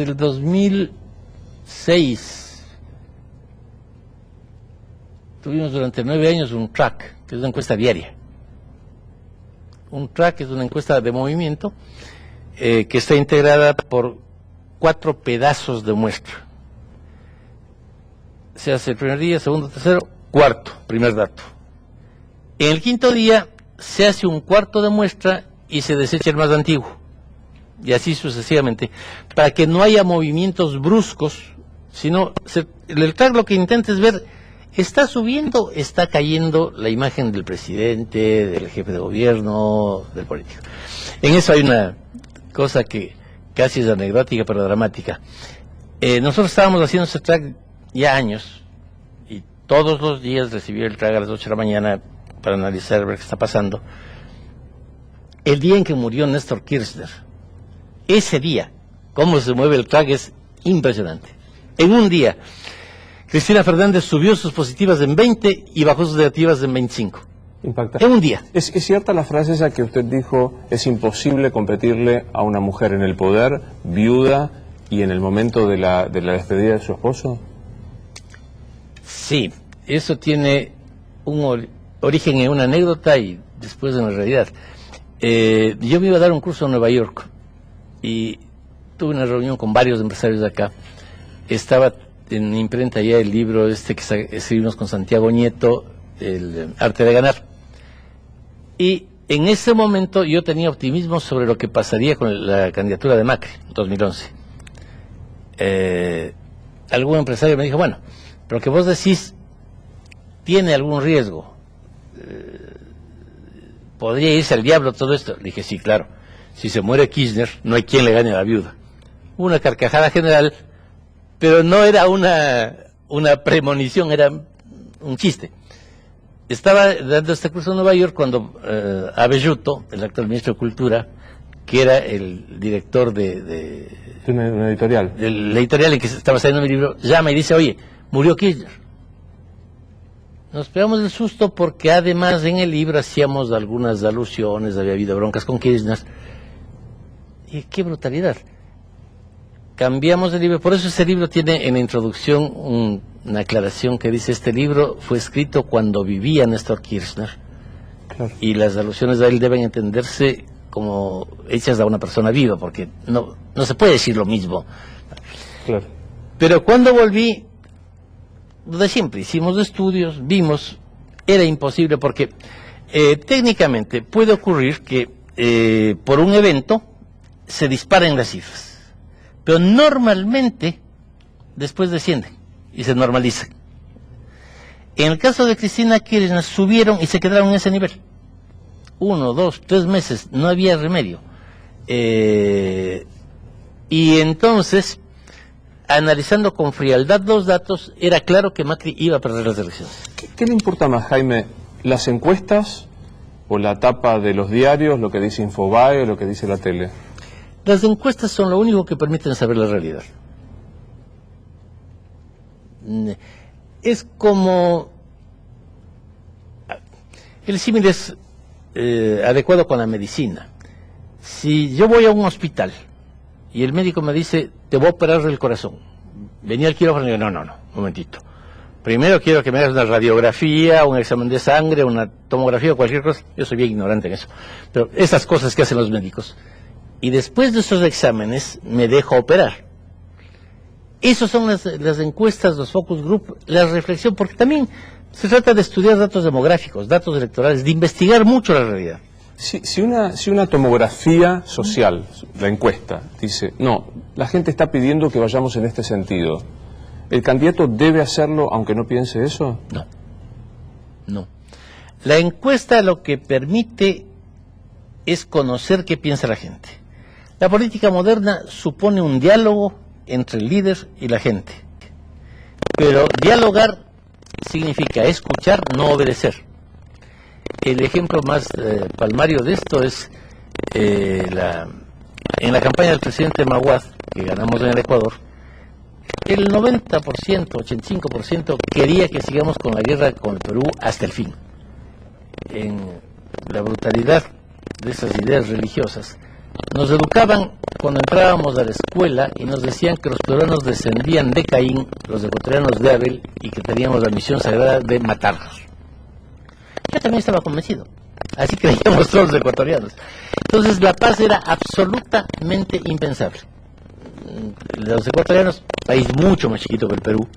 el 2006, tuvimos durante 9 años un track, que es una encuesta diaria. Un track es una encuesta de movimiento que está integrada por 4 pedazos de muestra. Se hace el primer día, segundo, tercero, cuarto, primer dato. En el quinto día se hace un cuarto de muestra y se desecha el más antiguo. Y así sucesivamente, para que no haya movimientos bruscos, sino el track lo que intenta es ver, está subiendo, está cayendo la imagen del presidente, del jefe de gobierno, del político. En eso hay una cosa que casi es anecdótica pero dramática. Nosotros estábamos haciendo ese track ya años, y todos los días recibía el track a las 8 de la mañana para analizar, ver qué está pasando. El día en que murió Néstor Kirchner, ese día, cómo se mueve el track es impresionante. En un día, Cristina Fernández subió sus positivas en 20 y bajó sus negativas en 25. Impacta. En un día. ¿Es cierta la frase esa que usted dijo, es imposible competirle a una mujer en el poder, viuda, y en el momento de la despedida de su esposo? Sí, eso tiene un origen en una anécdota y después en la realidad. Yo me iba a dar un curso en Nueva York y tuve una reunión con varios empresarios de acá. Estaba en imprenta ya el libro que escribimos con Santiago Nieto, El arte de ganar. Y en ese momento yo tenía optimismo sobre lo que pasaría con la candidatura de Macri, 2011. Algún empresario me dijo, bueno, pero que vos decís, ¿tiene algún riesgo? ¿Podría irse al diablo todo esto? Le dije, sí, claro. Si se muere Kirchner, no hay quien le gane a la viuda. Una carcajada general, pero no era una premonición, era un chiste. Estaba dando este curso en Nueva York cuando Abelluto, el actual ministro de Cultura, que era el director de una editorial. La editorial en que estaba saliendo mi libro, llama y dice, oye, murió Kirchner. Nos pegamos el susto porque además en el libro hacíamos algunas alusiones, había habido broncas con Kirchner. Y qué brutalidad. Cambiamos el libro, por eso ese libro tiene en la introducción una aclaración que dice, este libro fue escrito cuando vivía Néstor Kirchner. Claro. Y las alusiones de él deben entenderse como hechas a una persona viva, porque no se puede decir lo mismo. Claro. Pero cuando volví, de siempre hicimos estudios, vimos, era imposible porque técnicamente puede ocurrir que por un evento se disparen las cifras, pero normalmente después descienden y se normalizan. En el caso de Cristina Kirchner subieron y se quedaron en ese nivel. 1, 2, 3 meses, no había remedio. Y entonces, analizando con frialdad los datos, era claro que Macri iba a perder las elecciones. ¿Qué le importa más, Jaime, las encuestas o la tapa de los diarios, lo que dice Infobae o lo que dice la tele? Las encuestas son lo único que permiten saber la realidad. Es como... El símil es adecuado con la medicina. Si yo voy a un hospital y el médico me dice, te voy a operar el corazón, venía al quirófano y digo, no, un momentito. Primero quiero que me hagas una radiografía, un examen de sangre, una tomografía o cualquier cosa. Yo soy bien ignorante en eso. Pero esas cosas que hacen los médicos. Y después de esos exámenes me dejo operar. Esas son las encuestas, los focus group, la reflexión, porque también se trata de estudiar datos demográficos, datos electorales, de investigar mucho la realidad. Si una tomografía social, la encuesta, dice, no, la gente está pidiendo que vayamos en este sentido, ¿el candidato debe hacerlo aunque no piense eso? No. La encuesta lo que permite es conocer qué piensa la gente. La política moderna supone un diálogo entre el líder y la gente. Pero dialogar significa escuchar, no obedecer. El ejemplo más palmario de esto es en la campaña del presidente Maguad, que ganamos en el Ecuador, el 90%, 85% quería que sigamos con la guerra con el Perú hasta el fin. En la brutalidad de esas ideas religiosas, nos educaban cuando entrábamos a la escuela y nos decían que los peruanos descendían de Caín, los ecuatorianos de Abel, y que teníamos la misión sagrada de matarlos. Yo también estaba convencido, así creíamos todos los ecuatorianos. Entonces la paz era absolutamente impensable. Los ecuatorianos, país mucho más chiquito que el Perú,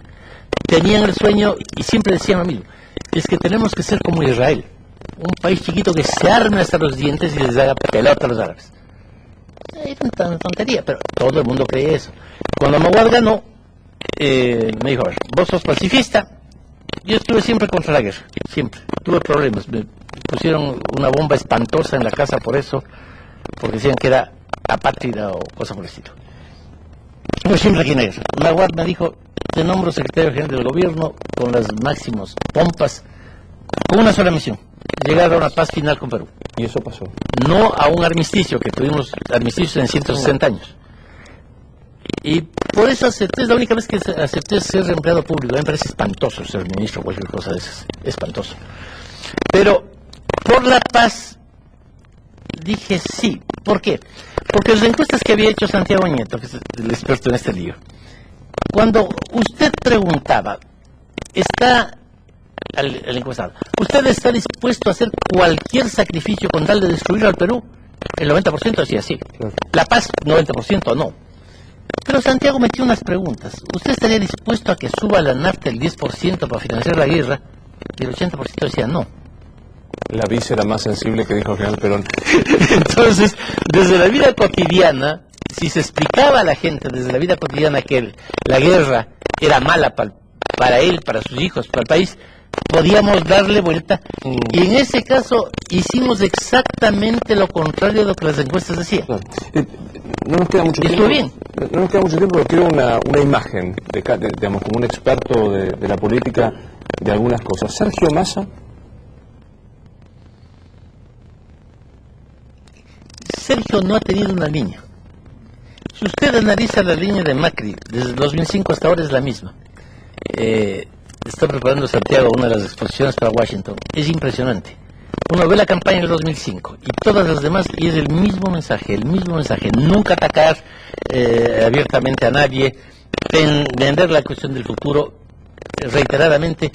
tenían el sueño y siempre decían lo mismo: es que tenemos que ser como Israel, un país chiquito que se arme hasta los dientes y les haga pelota a los árabes. Era una tontería, pero todo el mundo cree eso. Cuando Maguad ganó, me dijo: a ver, vos sos pacifista. Yo estuve siempre contra la guerra, siempre. Tuve problemas, me pusieron una bomba espantosa en la casa por eso, porque decían que era apátrida o cosa por el estilo. Yo siempre aquí en la guerra. Maguad me dijo: te nombro secretario general del gobierno con las máximas pompas, con una sola misión: llegar a una paz final con Perú. Y eso pasó. No a un armisticio, que tuvimos armisticios en 160 años. Y por eso acepté, es la única vez que acepté ser empleado público. A mí me parece espantoso ser ministro o cualquier cosa de esas, espantoso. Pero por la paz dije sí. ¿Por qué? Porque las encuestas que había hecho Santiago Nieto, que es el experto en este lío, cuando usted preguntaba, al encuestado, ¿usted está dispuesto a hacer cualquier sacrificio con tal de destruir al Perú? El 90% decía sí. Claro. La paz, 90% no. Pero Santiago metió unas preguntas. ¿Usted estaría dispuesto a que suba la nafta el 10% para financiar la guerra? Y el 80% decía no. La víscera más sensible que dijo el general Perón. Entonces, desde la vida cotidiana, si se explicaba a la gente desde la vida cotidiana que la guerra era mala para él, para sus hijos, para el país, podíamos darle vuelta. Y en ese caso hicimos exactamente lo contrario de lo que las encuestas decían. Claro. No nos queda mucho tiempo. Estuvo bien. No nos queda mucho tiempo, pero quiero una imagen, digamos, como un experto de la política de algunas cosas. Sergio Massa. Sergio no ha tenido una línea. Si usted analiza la línea de Macri, desde 2005 hasta ahora es la misma. Está preparando Santiago una de las exposiciones para Washington. Es impresionante. Uno ve la campaña del 2005 y todas las demás, y es el mismo mensaje. Nunca atacar abiertamente a nadie, vender la cuestión del futuro reiteradamente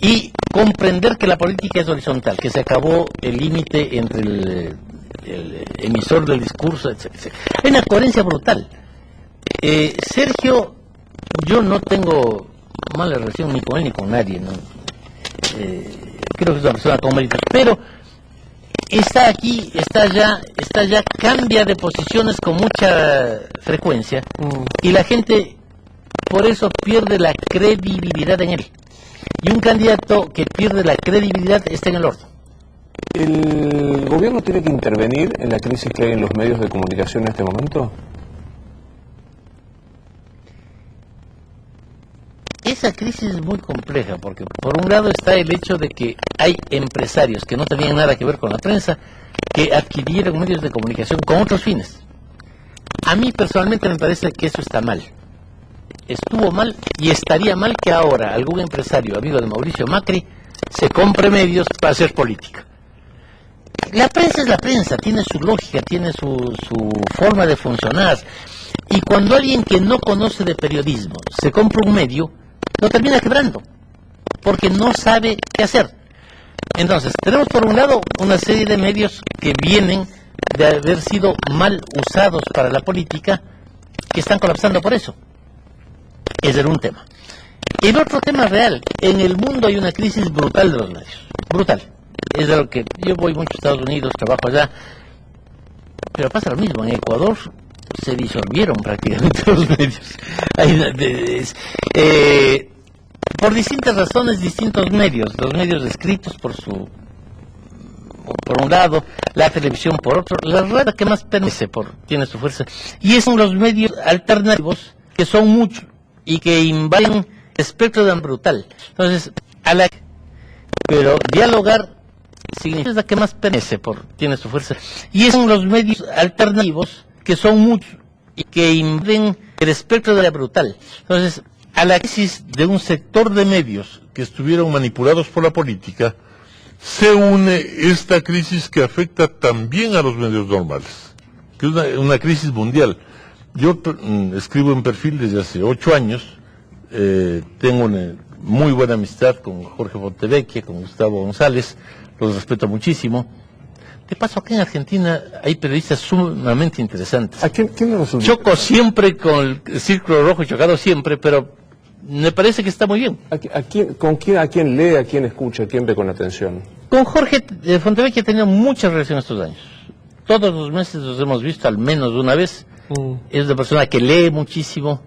y comprender que la política es horizontal, que se acabó el límite entre el emisor del discurso, etc. Hay una coherencia brutal. Sergio, yo no tengo mala relación ni con él ni con nadie, ¿no? Creo que es una persona con méritos, pero está aquí, está allá, cambia de posiciones con mucha frecuencia y la gente por eso pierde la credibilidad en él. Y un candidato que pierde la credibilidad está en el orden. ¿El gobierno tiene que intervenir en la crisis que hay en los medios de comunicación en este momento? Esa crisis es muy compleja porque por un lado está el hecho de que hay empresarios que no tenían nada que ver con la prensa que adquirieron medios de comunicación con otros fines. A mí personalmente me parece que eso está mal. Estuvo mal y estaría mal que ahora algún empresario amigo de Mauricio Macri se compre medios para hacer política. La prensa es la prensa, tiene su lógica, tiene su forma de funcionar. Y cuando alguien que no conoce de periodismo se compra un medio, lo termina quebrando, porque no sabe qué hacer. Entonces, tenemos por un lado una serie de medios que vienen de haber sido mal usados para la política, que están colapsando por eso. Ese era un tema. El otro tema real, en el mundo hay una crisis brutal de los medios, brutal. Es de lo que yo voy mucho a Estados Unidos, trabajo allá, pero pasa lo mismo. En Ecuador se disolvieron prácticamente los medios. Por distintas razones, distintos medios. Los medios escritos por un lado, la televisión por otro, la radio que más pertenece tiene su fuerza. Y son los medios alternativos, que son muchos y que invaden el espectro tan brutal. Entonces, pero dialogar significa que más pertenece tiene su fuerza. Y son los medios alternativos que son muchos y que invaden el espectro de la brutal. Entonces, a la crisis de un sector de medios que estuvieron manipulados por la política, se une esta crisis que afecta también a los medios normales, que es una crisis mundial. Yo escribo en Perfil desde hace 8 años, tengo una muy buena amistad con Jorge Fontevecchia, con Gustavo González, los respeto muchísimo. De paso, acá en Argentina hay periodistas sumamente interesantes. ¿A quién le resulta? Choco siempre con el Círculo Rojo, he chocado siempre, pero me parece que está muy bien. ¿A quién lee, a quién escucha, a quién ve con atención? Con Jorge Fontevecchia he tenido muchas relaciones estos años. Todos los meses los hemos visto al menos una vez. Es una persona que lee muchísimo.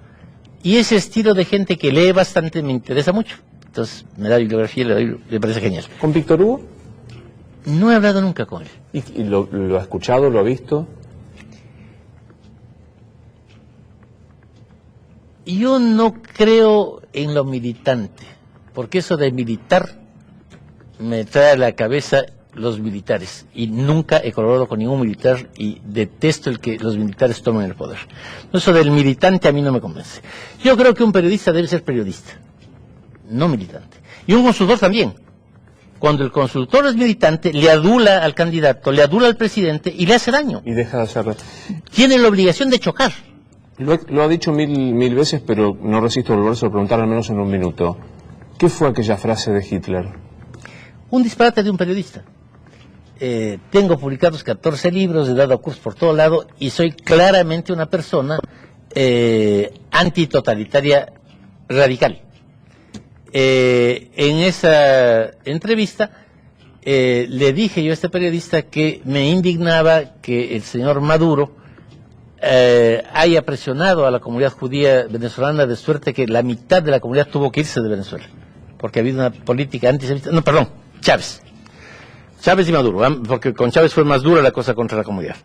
Y ese estilo de gente que lee bastante me interesa mucho. Entonces me da bibliografía y le parece genial. ¿Con Víctor Hugo? No he hablado nunca con él. ¿Y lo ha escuchado, lo ha visto? Yo no creo en lo militante, porque eso de militar me trae a la cabeza los militares, y nunca he colaborado con ningún militar y detesto el que los militares tomen el poder. Eso del militante a mí no me convence. Yo creo que un periodista debe ser periodista, no militante. Y un consultor también. Cuando el consultor es militante, le adula al candidato, le adula al presidente y le hace daño. Y deja de hacerlo. Tiene la obligación de chocar. Lo ha dicho mil veces, pero no resisto volverse a preguntar al menos en un minuto. ¿Qué fue aquella frase de Hitler? Un disparate de un periodista. Tengo publicados 14 libros, he dado cursos por todo lado y soy claramente una persona antitotalitaria radical. En esa entrevista le dije yo a este periodista que me indignaba que el señor Maduro haya presionado a la comunidad judía venezolana de suerte que la mitad de la comunidad tuvo que irse de Venezuela, porque ha habido una política antisemita. No, perdón, Chávez y Maduro, porque con Chávez fue más dura la cosa contra la comunidad.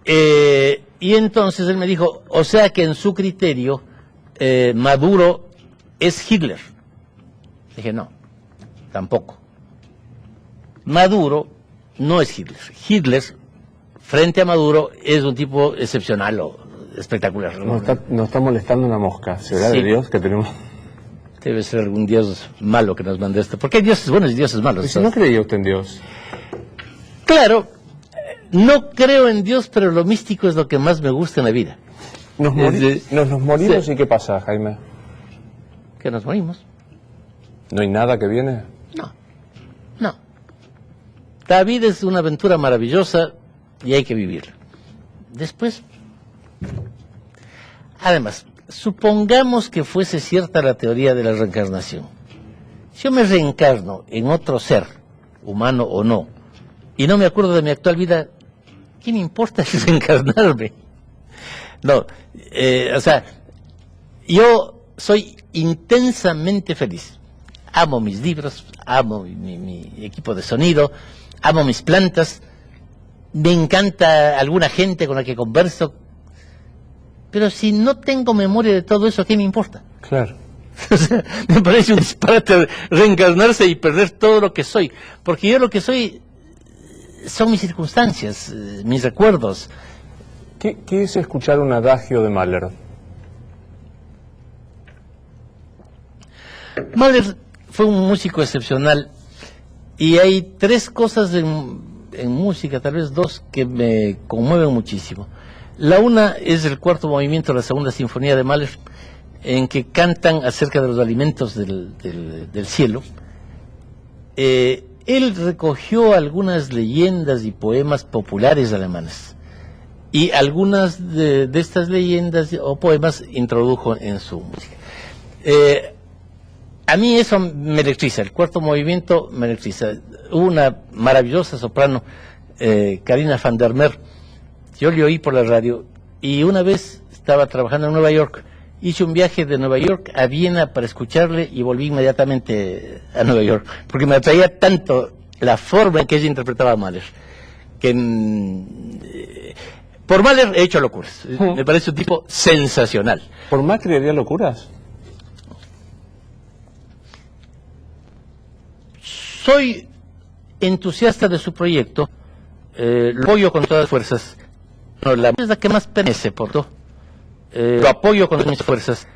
Y entonces él me dijo, o sea que en su criterio Maduro es Hitler. Dije, no, tampoco. Maduro no es Hitler. Hitler, frente a Maduro, es un tipo excepcional o espectacular. Nos está molestando una mosca. ¿Será Sí. de Dios que tenemos? Debe ser algún dios malo que nos mande esto. Porque hay dioses buenos y dioses malos. ¿Y si no creía usted en Dios? Claro, no creo en Dios, pero lo místico es lo que más me gusta en la vida. Nos morimos Sí. y ¿qué pasa, Jaime? Que nos morimos. ¿No hay nada que viene? No. La vida es una aventura maravillosa y hay que vivirla. Después, además, supongamos que fuese cierta la teoría de la reencarnación. Si yo me reencarno en otro ser, humano o no, y no me acuerdo de mi actual vida, ¿qué me importa reencarnarme? No, o sea, yo soy intensamente feliz. Amo mis libros, amo mi equipo de sonido, amo mis plantas, me encanta alguna gente con la que converso, pero si no tengo memoria de todo eso, ¿qué me importa? Claro. O sea, me parece un disparate reencarnarse y perder todo lo que soy, porque yo lo que soy son mis circunstancias, mis recuerdos. ¿Qué es escuchar un adagio de Mahler? Mahler fue un músico excepcional y hay 3 cosas en música, tal vez 2, que me conmueven muchísimo. La una es el 4º movimiento de la segunda sinfonía de Mahler, en que cantan acerca de los alimentos del cielo. Él recogió algunas leyendas y poemas populares alemanes y algunas de estas leyendas o poemas introdujo en su música. A mí eso me electriza, el 4º movimiento me electriza. Hubo una maravillosa soprano, Carina van der Meer, yo le oí por la radio, y una vez estaba trabajando en Nueva York, hice un viaje de Nueva York a Viena para escucharle y volví inmediatamente a Nueva York, porque me atraía tanto la forma en que ella interpretaba a Mahler, que por Mahler he hecho locuras. Me parece un tipo sensacional. ¿Por Macri haría locuras? Soy entusiasta de su proyecto, lo apoyo con todas las fuerzas, No, la música es la que más pertenece, por todo. Lo apoyo con mis fuerzas,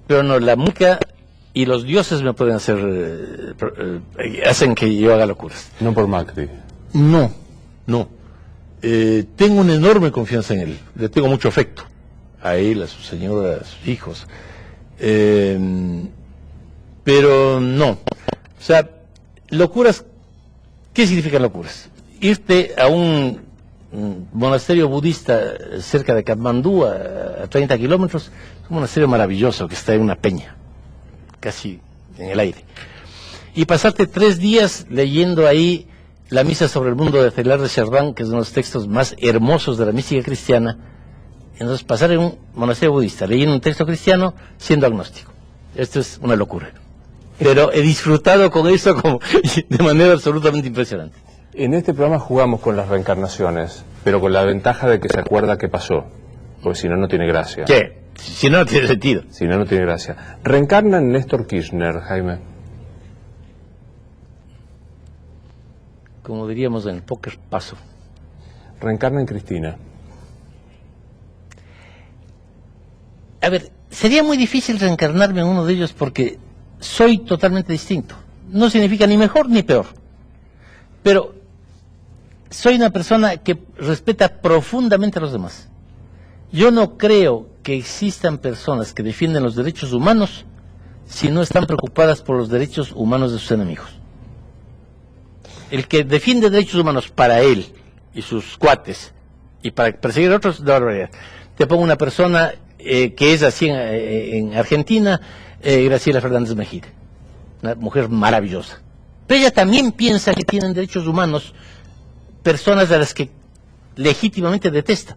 pero no, la música y los dioses me pueden hacer, hacen que yo haga locuras. No por Macri. No. Tengo una enorme confianza en él. Le tengo mucho afecto. A él, a su señora, a sus hijos. Pero no. O sea, locuras, ¿qué significan locuras? Irte a un monasterio budista cerca de Katmandú, a 30 kilómetros, es un monasterio maravilloso que está en una peña, casi en el aire. Y pasarte 3 días leyendo ahí la misa sobre el mundo de Teilhard de Chardin, que es uno de los textos más hermosos de la mística cristiana. Entonces, pasar en un monasterio budista leyendo un texto cristiano siendo agnóstico. Esto es una locura. Pero he disfrutado con eso de manera absolutamente impresionante. En este programa jugamos con las reencarnaciones, pero con la ventaja de que se acuerda qué pasó, porque si no, no tiene gracia. ¿Qué? Si no, no tiene sentido. Si no, no tiene gracia. ¿Reencarna en Néstor Kirchner, Jaime? Como diríamos en el póker, paso. ¿Reencarna en Cristina? A ver, sería muy difícil reencarnarme en uno de ellos porque soy totalmente distinto. No significa ni mejor ni peor. Pero soy una persona que respeta profundamente a los demás. Yo no creo que existan personas que defienden los derechos humanos si no están preocupadas por los derechos humanos de sus enemigos. El que defiende derechos humanos para él y sus cuates y para perseguir a otros, de barbaridad. Te pongo una persona que es así en Argentina, Graciela Fernández Mejía, una mujer maravillosa. Pero ella también piensa que tienen derechos humanos personas a las que legítimamente detesta.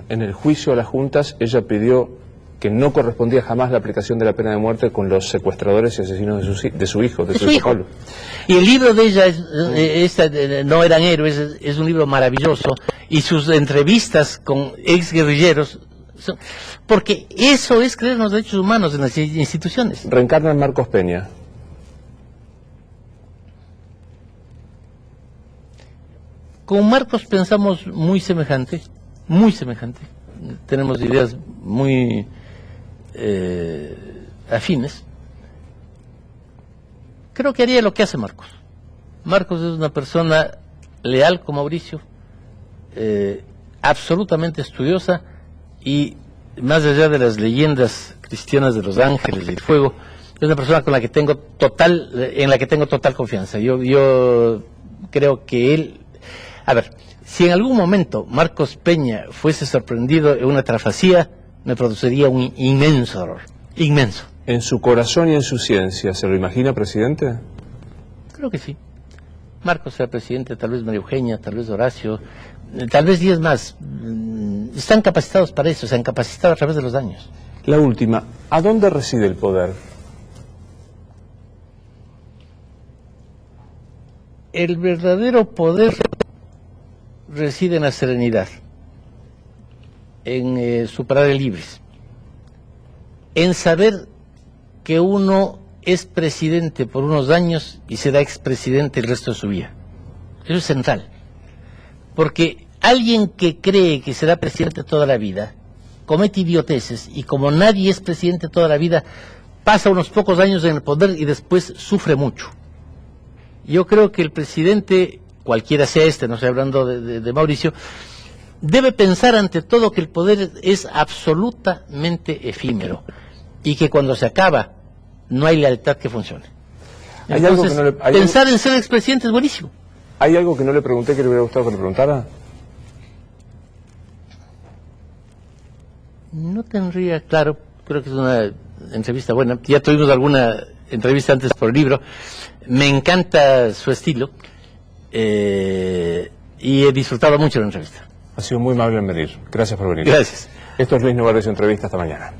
En el juicio a las juntas, ella pidió que no correspondía jamás la aplicación de la pena de muerte con los secuestradores y asesinos de su hijo Pablo. Y el libro de ella, No eran héroes, es un libro maravilloso, y sus entrevistas con ex guerrilleros, porque eso es creer en los derechos humanos en las instituciones. ¿Reencarna en Marcos Peña? Con Marcos pensamos muy semejante, muy semejante. Tenemos ideas muy afines. Creo que haría lo que hace Marcos. Marcos es una persona leal como Mauricio, absolutamente estudiosa y más allá de las leyendas cristianas de los ángeles y el fuego, es una persona con la que tengo en la que tengo total confianza. Yo creo que él, a ver, si en algún momento Marcos Peña fuese sorprendido en una trafacía, me produciría un inmenso dolor, inmenso. ¿En su corazón y en su ciencia se lo imagina presidente? Creo que sí. Marcos será presidente, tal vez María Eugenia, tal vez Horacio, tal vez 10 más. Están capacitados para eso, se han capacitado a través de los años. La última, ¿a dónde reside el poder? El verdadero poder reside en la serenidad, en superar el libres, en saber que uno es presidente por unos años y será expresidente el resto de su vida. Eso es central. Porque alguien que cree que será presidente toda la vida, comete idioteces, y como nadie es presidente toda la vida, pasa unos pocos años en el poder y después sufre mucho. Yo creo que el presidente, cualquiera sea no estoy hablando de Mauricio, debe pensar ante todo que el poder es absolutamente efímero y que cuando se acaba no hay lealtad que funcione. Entonces, pensar en ser expresidente es buenísimo. ¿Hay algo que no le pregunté que le hubiera gustado que le preguntara? No tendría claro, creo que es una entrevista buena. Ya tuvimos alguna entrevista antes por el libro. Me encanta su estilo y he disfrutado mucho de la entrevista. Ha sido muy amable en venir. Gracias por venir. Gracias. Esto es Luis Novares, entrevista. Hasta mañana.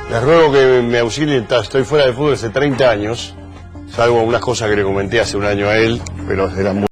Les ruego me auxilie, estoy fuera del fútbol hace 30 años, salvo unas cosas que le comenté hace un año a él, pero eran muy